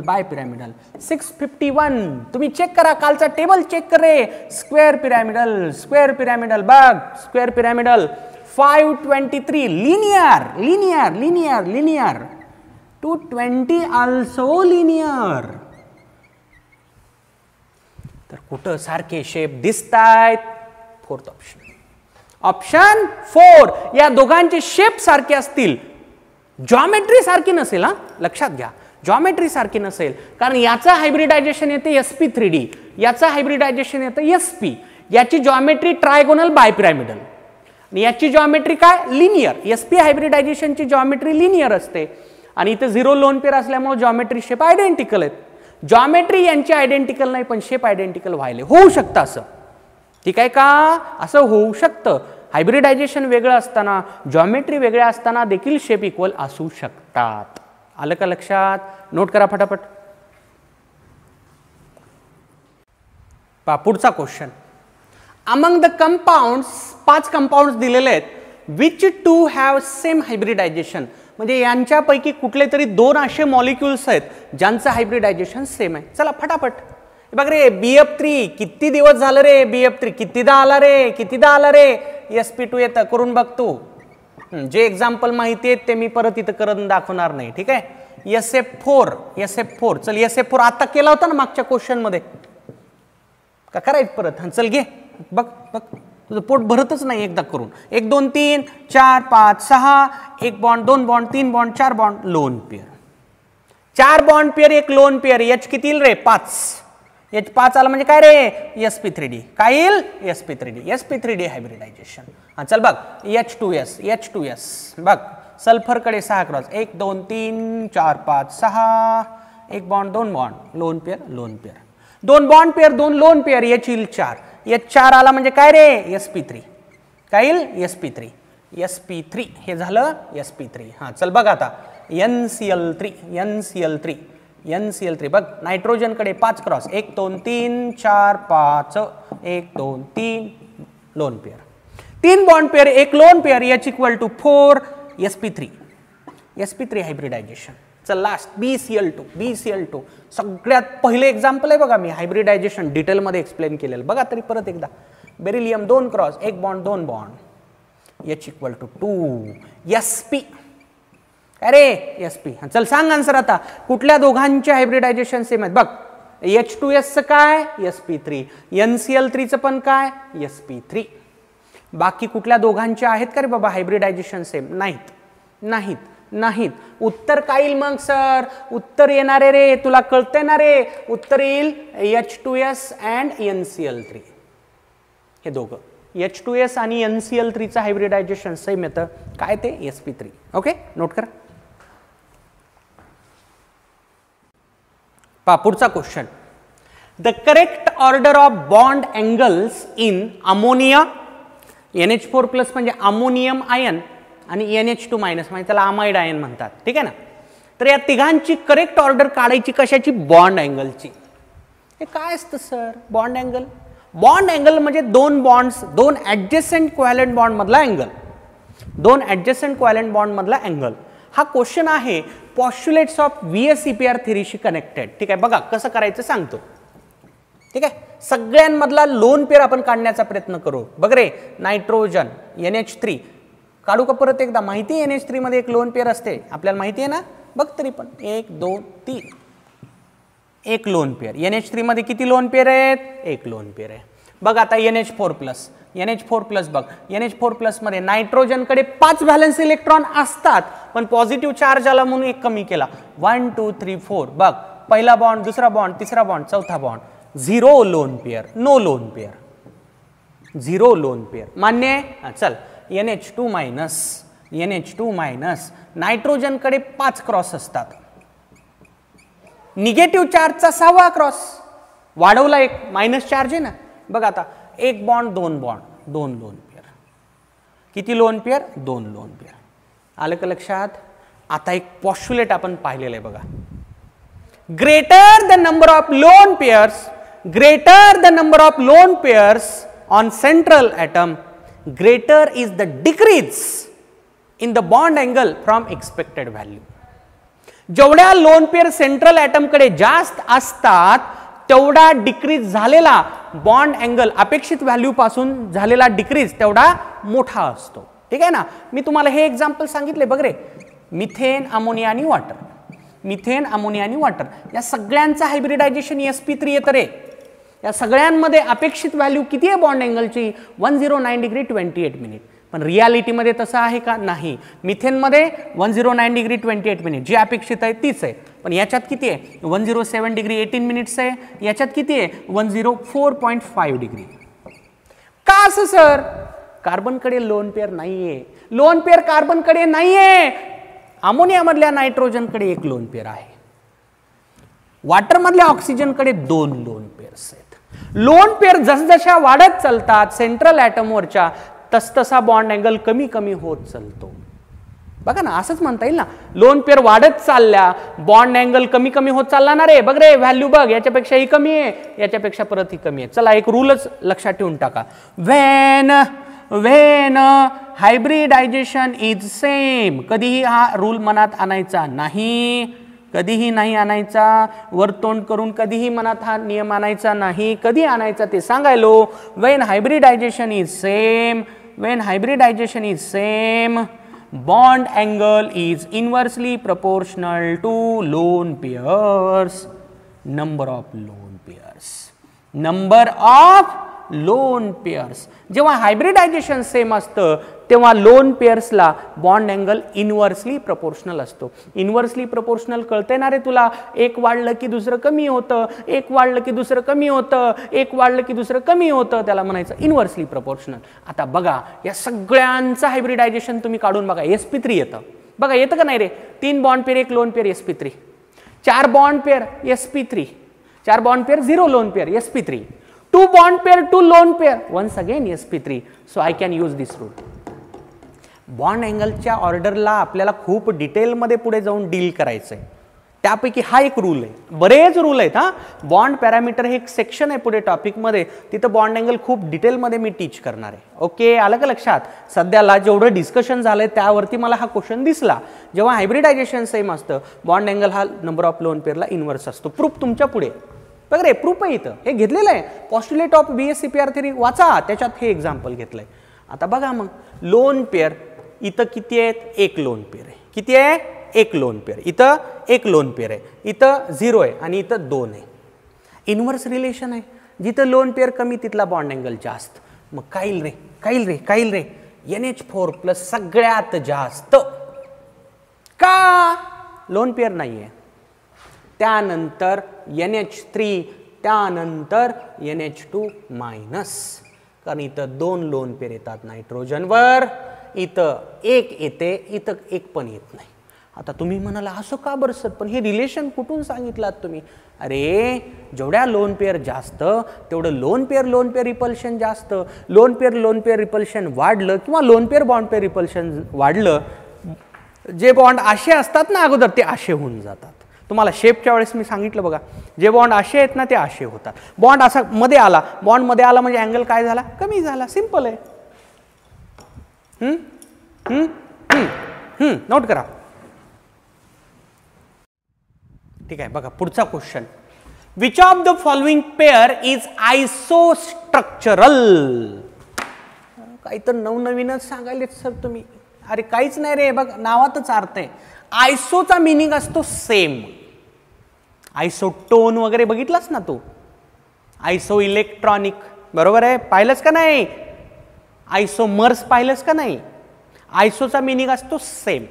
bipyramidal. 651 तुम्ही चेक करा, कालचा टेबल चेक करे. स्क्वेअर पिरामिडल बघ square pyramidal. 523 linear. 220 also linear. तर कुठं सारखे शेप दिसतायत? Fourth option 4. या दोघांचे शेप सारखे असतील, जॉमेट्री सारखी नसेल. हा लक्षात घ्या, जॉमेट्री सारखी नसेल, कारण याचा हायब्रिडायझेशन येते sp3d, याचा हायब्रिडायझेशन येतं sp. याची जॉमेट्री ट्रायगोनल बायपिरामिडल आणि याची जॉमेट्री काय? लिनियर. sp हायब्रिडायझेशनची जॉमेट्री लिनियर असते आणि इथे 0 लोन पेअर असल्यामुळे जॉमेट्री शेप आयडेंटिकल आहेत. जॉमेट्री यांची आयडेंटिकल नाही पण शेप आयडेंटिकल व्हायला होऊ शकतं असं. ठीक आहे का? असं होऊ शकतं. हायब्रिडायझेशन वेगळं असताना, जॉमेट्री वेगळ्या असताना देखील शेप इक्वल असू शकतात. आलं का लक्षात? नोट करा फटाफट. पुढचा question. Among the compounds 5 compounds दिलेले आहेत. Which 2 have same hybridisation. म्हणजे यांच्यापैकी कुठले तरी 2 असे मॉलिक्युल्स आहेत ज्यांचं हायब्रिडायझेशन सेम आहे. चला फटाफट बघ रे. BF3 किती दिवस झालं रे? BF3 कितीदा आला रे? sp2 येतं. करून बघ तू. जे एक्झाम्पल माहिती आहेत ते मी परत इथं करून दाखवणार नाही. ठीक आहे. SF4 चल SF4 आता केला होता ना मागच्या क्वेश्चन मध्ये, का करायचं परत? चल घे बघ तुझं पोट भरतच नाही एकदा करून. 1 2 3 4 5 6 1 bond 2 bond 3 bond 4 bond lone pair. 4 bond pair 1 lone pair. H किती येईल रे? 5. H5 आला म्हणजे काय रे? sp3d. काय येईल? sp3d hybridisation. चल बघ H2s बघ. सल्फर कडे 6 cross 1 2 3 4 5 6 1 bond 2 bond lone pair 2 bond pair 2 lone pair. H येईल 4. H4 आला म्हणजे काय रे? sp3. काय येईल? sp3 हे झालं sp3. हां चल बघ आता NCl3 NCl3 बघ नायट्रोजनकडे 5 cross 1 2 3 4 5 1 2 3 lone pair 3 bond pair 1 lone pair H = 4 sp3 hybridisation. चल लास्ट BCl2 सगळ्यात पहिले एक्झाम्पल आहे बघा मी हायब्रिडायझेशन डिटेलमध्ये एक्सप्लेन केलेलं बघा तरी परत एकदा. Beryllium 2 cross 1 bond 2 bond H = 2 sp. अरे sp. चल सांग आन्सर आता कुठल्या दोघांचे हायब्रिडायझेशन सेम आहेत बघ. H2S चं काय sp3 NCl3 चं पण काय sp3. बाकी कुठल्या दोघांचे आहेत का रे बाबा हायब्रिडायझेशन सेम नाहीत. उत्तर काय येईल मग सर उत्तर येणार आहे रे तुला कळतंय ना रे उत्तर येईल H2S and NCl3 हे दोघं H2S आणि NCl3 चं हायब्रिडायझेशन सेम येतं काय ते sp3. ओके नोट कर. पुढचा question the correct order of bond angles in ammonia NH4+ म्हणजे अमोनियम आयन आणि NH2- म्हणजे त्याला अमाइड आयन म्हणतात ठीक आहे ना. तर या तिघांची करेक्ट ऑर्डर काढायची कशाची बॉन्ड एंगलची. हे काय असतं sir bond angle. Bond angle म्हणजे दोन बॉन्ड्स दोन ॲडजसेंट कोव्हॅलंट बॉन्ड मधला एंगल. दोन ॲडजसेंट कोव्हॅलंट बॉन्ड मधला एंगल. हा क्वेश्चन आहे पॉस्ट्युलेट्स ऑफ VSEPR थेरीशी कनेक्टेड. ठीक आहे बघा कसं करायचं सांगतो. ठीक आहे सगळ्यांमधला लोन पेअर आपण काढण्याचा प्रयत्न करू. बघ रे नायट्रोजन NH3 काढू का परत एकदा. माहिती आहे NH3 मध्ये एक लोन पेअर असते आपल्याला माहिती आहे ना. बघ तरी पण 1 2 3 एक लोन पेअर. NH3 मध्ये किती लोन पेअर आहेत एक लोन पेअर आहे. बघ आता NH4+ बघ NH4+ मध्ये नायट्रोजनकडे 5 व्हॅलेन्स इलेक्ट्रॉन असतात पण पॉझिटिव्ह चार्ज आला म्हणून एक कमी केला. 1 2 3 4 बघ पहिला बॉन्ड दुसरा बॉन्ड तिसरा बॉन्ड चौथा bond 0 lone pair no lone pair 0 lone pair मान्य आहे. चल NH2- नायट्रोजनकडे 5 क्रॉस असतात. निगेटिव्ह चार्जचा 6वा क्रॉस वाढवला एक मायनस चार्ज आहे ना. बघ आता 1 बॉन्ड 2 बॉन्ड 2 लोन पेअर. किती लोन पेअर 2 लोन पेअर. आलं का लक्षात. आता एक पॉस्ट्युलेट आपण पाहिलेलं आहे बघा. Greater the number of lone pairs on central atom greater is the decrease in the bond angle from expected value. जेवढ्या लोन पेअर सेंट्रल ॲटम कडे जास्त असतात तेवढा डिक्रीज झालेला बॉन्ड अँगल अपेक्षित व्हॅल्यू पासून झालेला डिक्रीज तेवढा मोठा असतो. ठीक आहे ना. मी तुम्हाला हे एक्झाम्पल सांगितले बघ रे. मिथेन अमोनिया आणि वॉटर या सगळ्यांचा हायब्रिडायझेशन sp3 येतं रे. या सगळ्यांमध्ये अपेक्षित व्हॅल्यू किती आहे बॉन्ड अँगलची 109 डिग्री 28 मिनिट. पण रियालिटीमध्ये तसं आहे का नाही. मिथेनमध्ये 109 डिग्री 28 मिनिट जी अपेक्षित आहे तीच आहे. पण याच्यात किती आहे 107 डिग्री 18 मिनिट्स आहे. याच्यात किती आहे 104.5 डिग्री. का असं सर. कार्बनकडे लोन पेअर नाहीये. लोन पेअर कार्बनकडे नाहीये. अमोनियामधल्या नायट्रोजनकडे एक लोन पेअर आहे. वॉटरमधल्या ऑक्सिजनकडे 2 लोन पेअर्स आहेत. लोन पेअर जसजशा वाढत चालतात सेंट्रल ॲटमवरच्या तसतसा बॉन्ड अँगल कमी कमी होत चालतो. बघा ना असंच म्हणता येईल ना. लोन पेअर वाढत चालल्या बॉन्ड अँगल कमी कमी होत चालला ना रे. बघ रे व्हॅल्यू बघ याच्यापेक्षा ही कमी आहे याच्यापेक्षा परत ही कमी आहे. चला एक रूलच लक्षात ठेवून टाका. When hybridization is same. कधीही हा रूल मनात आणायचा नाही. कधीही नाही आणायचा. वरतोंड करून कधीही मनात हा नियम आणायचा नाही. कधी आणायचा ते सांगायलो. When hybridization is same bond angle is inversely proportional to lone pairs number of lone pairs. जेव्हा हायब्रिडायझेशन सेम असतं तेव्हा लोन पेअर्सला बॉन्ड अँगल इनवर्सली प्रपोर्शनल असतो. इनवर्सली प्रपोर्शनल कळते ना रे तुला. एक वाढलं की दुसरं कमी होतं. एक वाढलं की दुसरं कमी होतं. एक वाढलं की दुसरं कमी होतं. त्याला म्हणायचं इनवर्सली प्रपोर्शनल. आता बघा या सगळ्यांचं हायब्रिडायझेशन तुम्ही काढून बघा sp3 येतं. बघा येतं का नाही रे. 3 bond pair 1 lone pair sp3. 4 bond pair sp3. 4 bond pair 0 lone pair sp3. 2 bond pair 2 lone pair once again sp3. so I can use this rule. Bond अँगलच्या ऑर्डरला आपल्याला खूप डिटेलमध्ये पुढे जाऊन डील करायचंय. त्यापैकी हा एक रूल आहे, बरेच रूल आहेत हा. बॉन्ड पॅरामीटर हे एक सेक्शन आहे पुढे टॉपिकमध्ये, तिथं बॉन्ड अँगल खूप डिटेलमध्ये मी टीच करणार आहे. ओके, आलं का लक्षात? सध्याला जेवढं डिस्कशन झालंय त्यावरती मला हा क्वेश्चन दिसला. जेव्हा हायब्रिडायझेशन सेम असतं, बॉन्ड अँगल हा नंबर ऑफ लोन पेअरला इन्व्हर्स असतो. प्रूफ तुमच्या पुढे बघ रे, प्रूफ आहे इथं, हे घेतलेलं आहे. पॉस्ट्युलेट ऑफ BSc-PR थेरी वाचा, त्याच्यात हे एक्झाम्पल घेतलंय. आता बघा मग, लोन पेअर इथं किती आहेत? एक लोन पेअर आहे. किती आहे? एक लोन पेअर. इथं एक लोन पेअर आहे, इथं 0 आहे आणि इथं 2 आहे. इन्व्हर्स रिलेशन आहे, जिथं लोन पेअर कमी तिथला बॉन्ड अँगल जास्त. मग काईल रे, काईल रे, काईल रे, NH4 प्लस सगळ्यात जास्त का? लोन पेअर नाही आहे. त्यानंतर NH3, त्यानंतर NH2 मायनस, कारण इथं 2 लोन पेअर येतात नायट्रोजनवर, इथं एक येते, इथं एक पण येत नाही. आता तुम्ही म्हणाला असं का बरं सर, पण हे रिलेशन कुठून सांगितलात तुम्ही? अरे, जेवढ्या लोन पेअर जास्त तेवढं लोन पेअर रिपल्शन जास्त. लोन पेअर रिपल्शन वाढलं किंवा lone pair bond pair repulsion वाढलं, जे बॉन्ड असे असतात ना अगोदर ते असे होऊन जातात. तुम्हाला शेपच्या वेळेस मी सांगितलं बघा, जे बॉन्ड असे आहेत ना ते असे होतात. बॉन्ड असा मध्ये आला, बॉन्ड मध्ये आला म्हणजे अँगल काय झाला? कमी झाला. सिंपल आहे. नोट करा. ठीक आहे, बघा पुढचा question. Which of the following pair is isostructural? काही तर नवनवीनच सांगायले सर तुम्ही. अरे काहीच नाही रे, बघ नावातच अर्थ आहे. आयसोचा मिनिंग असतो सेम. आयसोटोन वगैरे बघितलास ना तू, आयसो इलेक्ट्रॉनिक, बरोबर आहे, पाहिलंस का नाही? आयसोमर्स पाहिलंस का नाही? आयसोचा मिनिंग असतो सेम.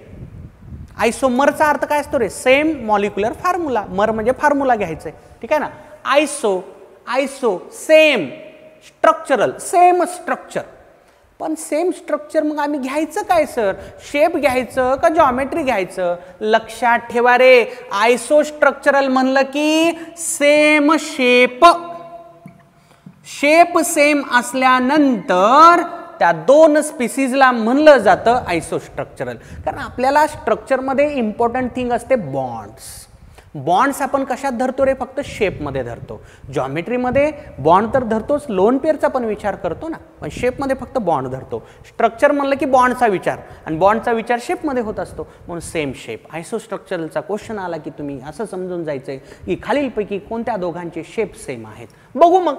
आयसोमरचा अर्थ काय असतो रे? Same molecular formula. मर म्हणजे फॉर्म्युला घ्यायचंय, ठीक आहे ना? आयसो सेम, स्ट्रक्चरल सेम स्ट्रक्चर. पण सेम स्ट्रक्चर मग आम्ही घ्यायचं काय सर? शेप घ्यायचं का जॉमेट्री घ्यायचं? लक्षात ठेवा रे, आयसो स्ट्रक्चरल म्हणलं की सेम शेप, शेप सेम असल्यानंतर त्या 2 स्पीसीजला म्हणलं जातं आयसोस्ट्रक्चरल. कारण आपल्याला स्ट्रक्चरमध्ये इम्पॉर्टंट थिंग असते बॉन्ड्स. बॉन्ड्स आपण कशात धरतो रे? फक्त शेपमध्ये धरतो. जॉमेट्रीमध्ये बॉन्ड तर धरतोच, लोन पेअरचा पण विचार करतो ना, पण शेपमध्ये फक्त बॉन्ड धरतो. स्ट्रक्चर म्हणलं की बॉन्डचा विचार, आणि बॉन्डचा विचार शेपमध्ये होत असतो, म्हणून सेम शेप. आयसोस्ट्रक्चरलचा क्वेश्चन आला की तुम्ही असं समजून जायचंय की खालीलपैकी कोणत्या दोघांचे शेप सेम आहेत. बघू मग,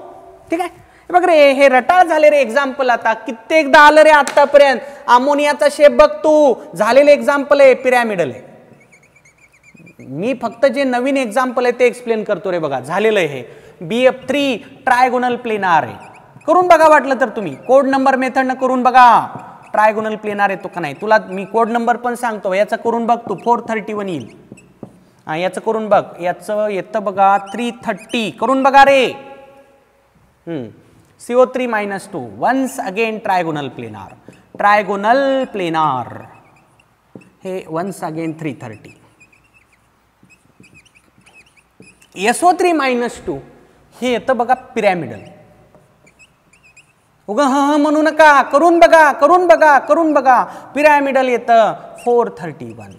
ठीक आहे? बघ रे, हे रटाळ झाले रे एक्झाम्पल. आता कित्येकदा आलं रे आतापर्यंत. अमोनियाचा शेप बघ तू, झालेले एक्झाम्पल आहे, पिरॅमिडल आहे. मी फक्त जे नवीन एक्झाम्पल आहे ते एक्सप्लेन करतो रे. बघा झालेलं आहे हे. BF3 ट्रायगोनल प्लेनार आहे. करून बघा वाटलं तर तुम्ही, कोड नंबर मेथडनं करून बघा, ट्रायगोनल प्लेनार येतो का नाही. तुला मी कोड नंबर पण सांगतो, याचं करून बघ तू, 431 येईल. याचं करून बघ, याचं येतं बघा 330. करून बघा रे. CO3-2 once again trigonal planar, trigonal planar हे वन्स अगेन 330. SO3-2 हे येतं बघा पिरॅमिडल. उगा म्हणू नका, करून बघा, करून बघा, करून बघा. पिरॅमिडल येतं 431.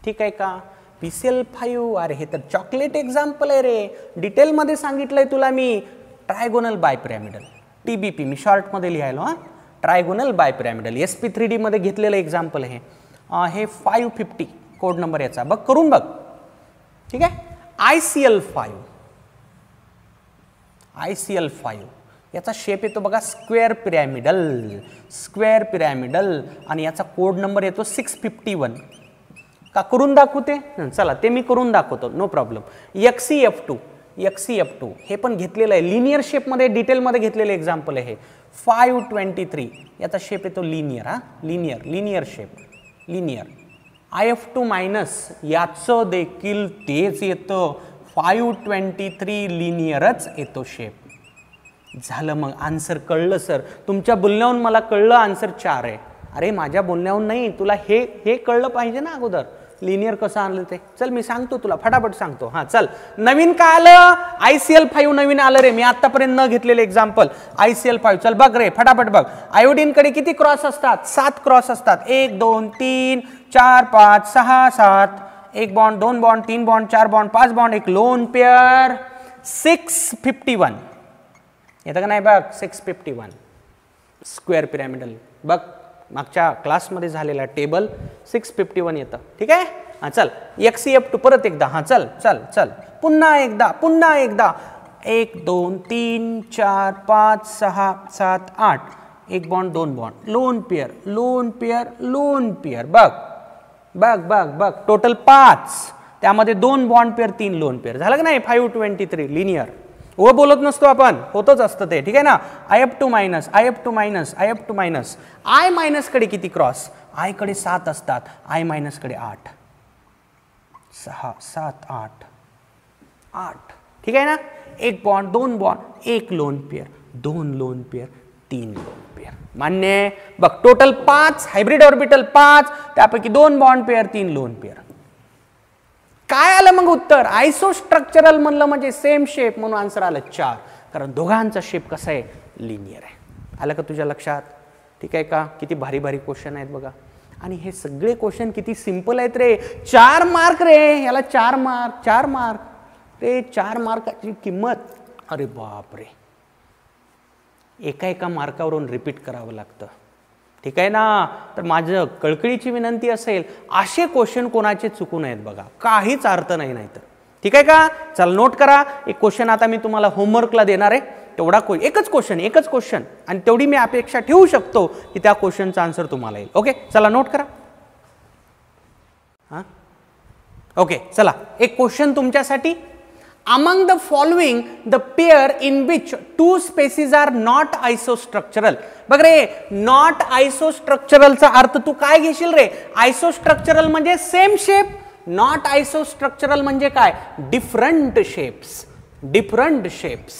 ठीक आहे का? PCl5. अरे हे तर चॉकलेट एक्झाम्पल आहे रे, डिटेलमध्ये सांगितलंय तुला मी. ट्रायगोनल बाय पिरॅमिडल, TBP मी शॉर्टमध्ये लिहायलो. ट्रायगोनल बाय पिरॅमिडल SP3D मध्ये घेतलेलं एक्झाम्पल आहे हे. 550 कोड नंबर याचा, बघ करून बघ, ठीक आहे? ICl5 याचा शेप येतो बघा स्क्वेअर पिरॅमिडल, आणि याचा कोड नंबर येतो 651. का करून दाखवते? चला ते मी करून दाखवतो, नो प्रॉब्लेम. XCF2 हे पण घेतलेलं आहे, लिनियर शेपमध्ये डिटेलमध्ये घेतलेलं एक्झाम्पल आहे. 523 याचा शेप येतो linear. Linear shape, linear. IF2- याचं देखील तेच येतं, 523 लिनियरच येतो शेप. झालं मग, आन्सर कळलं सर. तुमच्या बोलण्याहून मला कळलं आन्सर 4 आहे. अरे माझ्या बोलण्याहून नाही, तुला हे कळलं पाहिजे ना अगोदर, लिनियर कसं आणलं ते. चल मी सांगतो तुला, फटाफट सांगतो. हां चल, नवीन काय आलं? ICl5 नवीन आलं रे, मी आतापर्यंत न घेतलेले एक्झाम्पल. ICl5 चल बघ रे, फटाफट बघ. आयोडीन कडे किती क्रॉस असतात? 7 क्रॉस असतात. 1 2 3 4 5 6 7, एक बॉन्ड, दोन बॉन्ड, तीन बॉन्ड, चार बॉन्ड, पाच बॉन्ड, एक लोन पेअर, 651 येतं का नाही बघ, 651 स्क्वेअर पिरॅमिडल बघ, मागच्या क्लासमध्ये झालेला टेबल 651 येतं. ठीक आहे. हां चल, XCF2 परत एकदा. हां चल चल चल पुन्हा एकदा 1 2 3 4 5 6 7 8, एक बॉन्ड, दोन bond, lone pair lone pair loan pair, बघ बघ बघ बघ टोटल 5, त्यामध्ये दोन बॉन्ड पेअर, तीन लोन पेअर, झालं का नाही. 523 लिनियर. व बोलत नसतो आपण, होतच असतं ते. ठीक आहे ना. IF2 minus IF2 minus IF2 minus, I minus कडे किती क्रॉस, I कडे 7 असतात, I मायनस कडे 8, 6 7 8 8. ठीक आहे ना. एक बॉन्ड, दोन बॉन्ड, एक लोन पेअर, दोन लोन पेअर, तीन लोन पेअर. मान्य. बघ टोटल 5 हायब्रिड ऑर्बिटल 5, त्यापैकी दोन बॉन्ड पेअर, तीन लोन पेअर. काय आलं मग उत्तर, आयसोस्ट्रक्चरल म्हणलं म्हणजे सेम शेप, म्हणून आन्सर आलं 4, कारण दोघांचा शेप कसा आहे, लिनियर आहे. आलं का तुझ्या लक्षात. ठीक आहे का. किती भारी भारी क्वेश्चन आहेत बघा, आणि हे सगळे क्वेश्चन किती सिंपल आहेत रे. 4 मार्क रे, याला 4 मार्क 4 मार्क रे, 4 मार्काची किंमत, अरे बाप रे, एका एका मार्कावरून रिपीट करावं लागतं. ठीक आहे ना. तर माझं कळकळीची विनंती असेल, असे क्वेश्चन कोणाचे चुकू नयेत बघा, काहीच अर्थ नाही तर. ठीक आहे का. चल नोट करा. एक क्वेश्चन आता मी तुम्हाला होमवर्कला देणार आहे, तेवढा एकच क्वेश्चन, आणि तेवढी मी अपेक्षा ठेवू शकतो की त्या क्वेश्चनचा आन्सर तुम्हाला येईल. ओके चला नोट करा. हां ओके चला, एक क्वेश्चन तुमच्यासाठी. Among the following, the pair in which two species are not isostructural. बघ रे, नॉट आयसोस्ट्रक्चरलचा अर्थ तू काय घेशील रे. आयसोस्ट्रक्चरल म्हणजे सेम शेप, नॉट आयसोस्ट्रक्चरल म्हणजे काय, डिफरंट शेप्स. डिफरंट शेप्स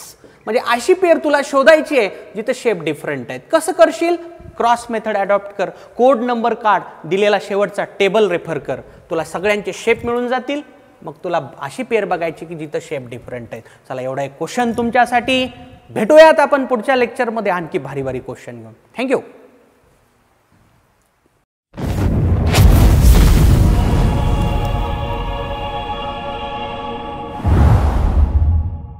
म्हणजे अशी पेअर तुला शोधायची आहे जिथे शेप डिफरंट आहेत. कसं करशील, क्रॉस मेथड अडॉप्ट कर, कोड नंबर काढ, दिलेला शेवटचा टेबल रेफर कर, तुला सगळ्यांचे शेप मिळून जातील. मग तुला अशी पेअर बघायची की जिथं शेप डिफरंट आहेत. चला एवढा एक क्वेश्चन तुमच्यासाठी. भेटूयात आपण पुढच्या लेक्चरमध्ये आणखी भारी भारी क्वेश्चन घेऊन. थँक्यू.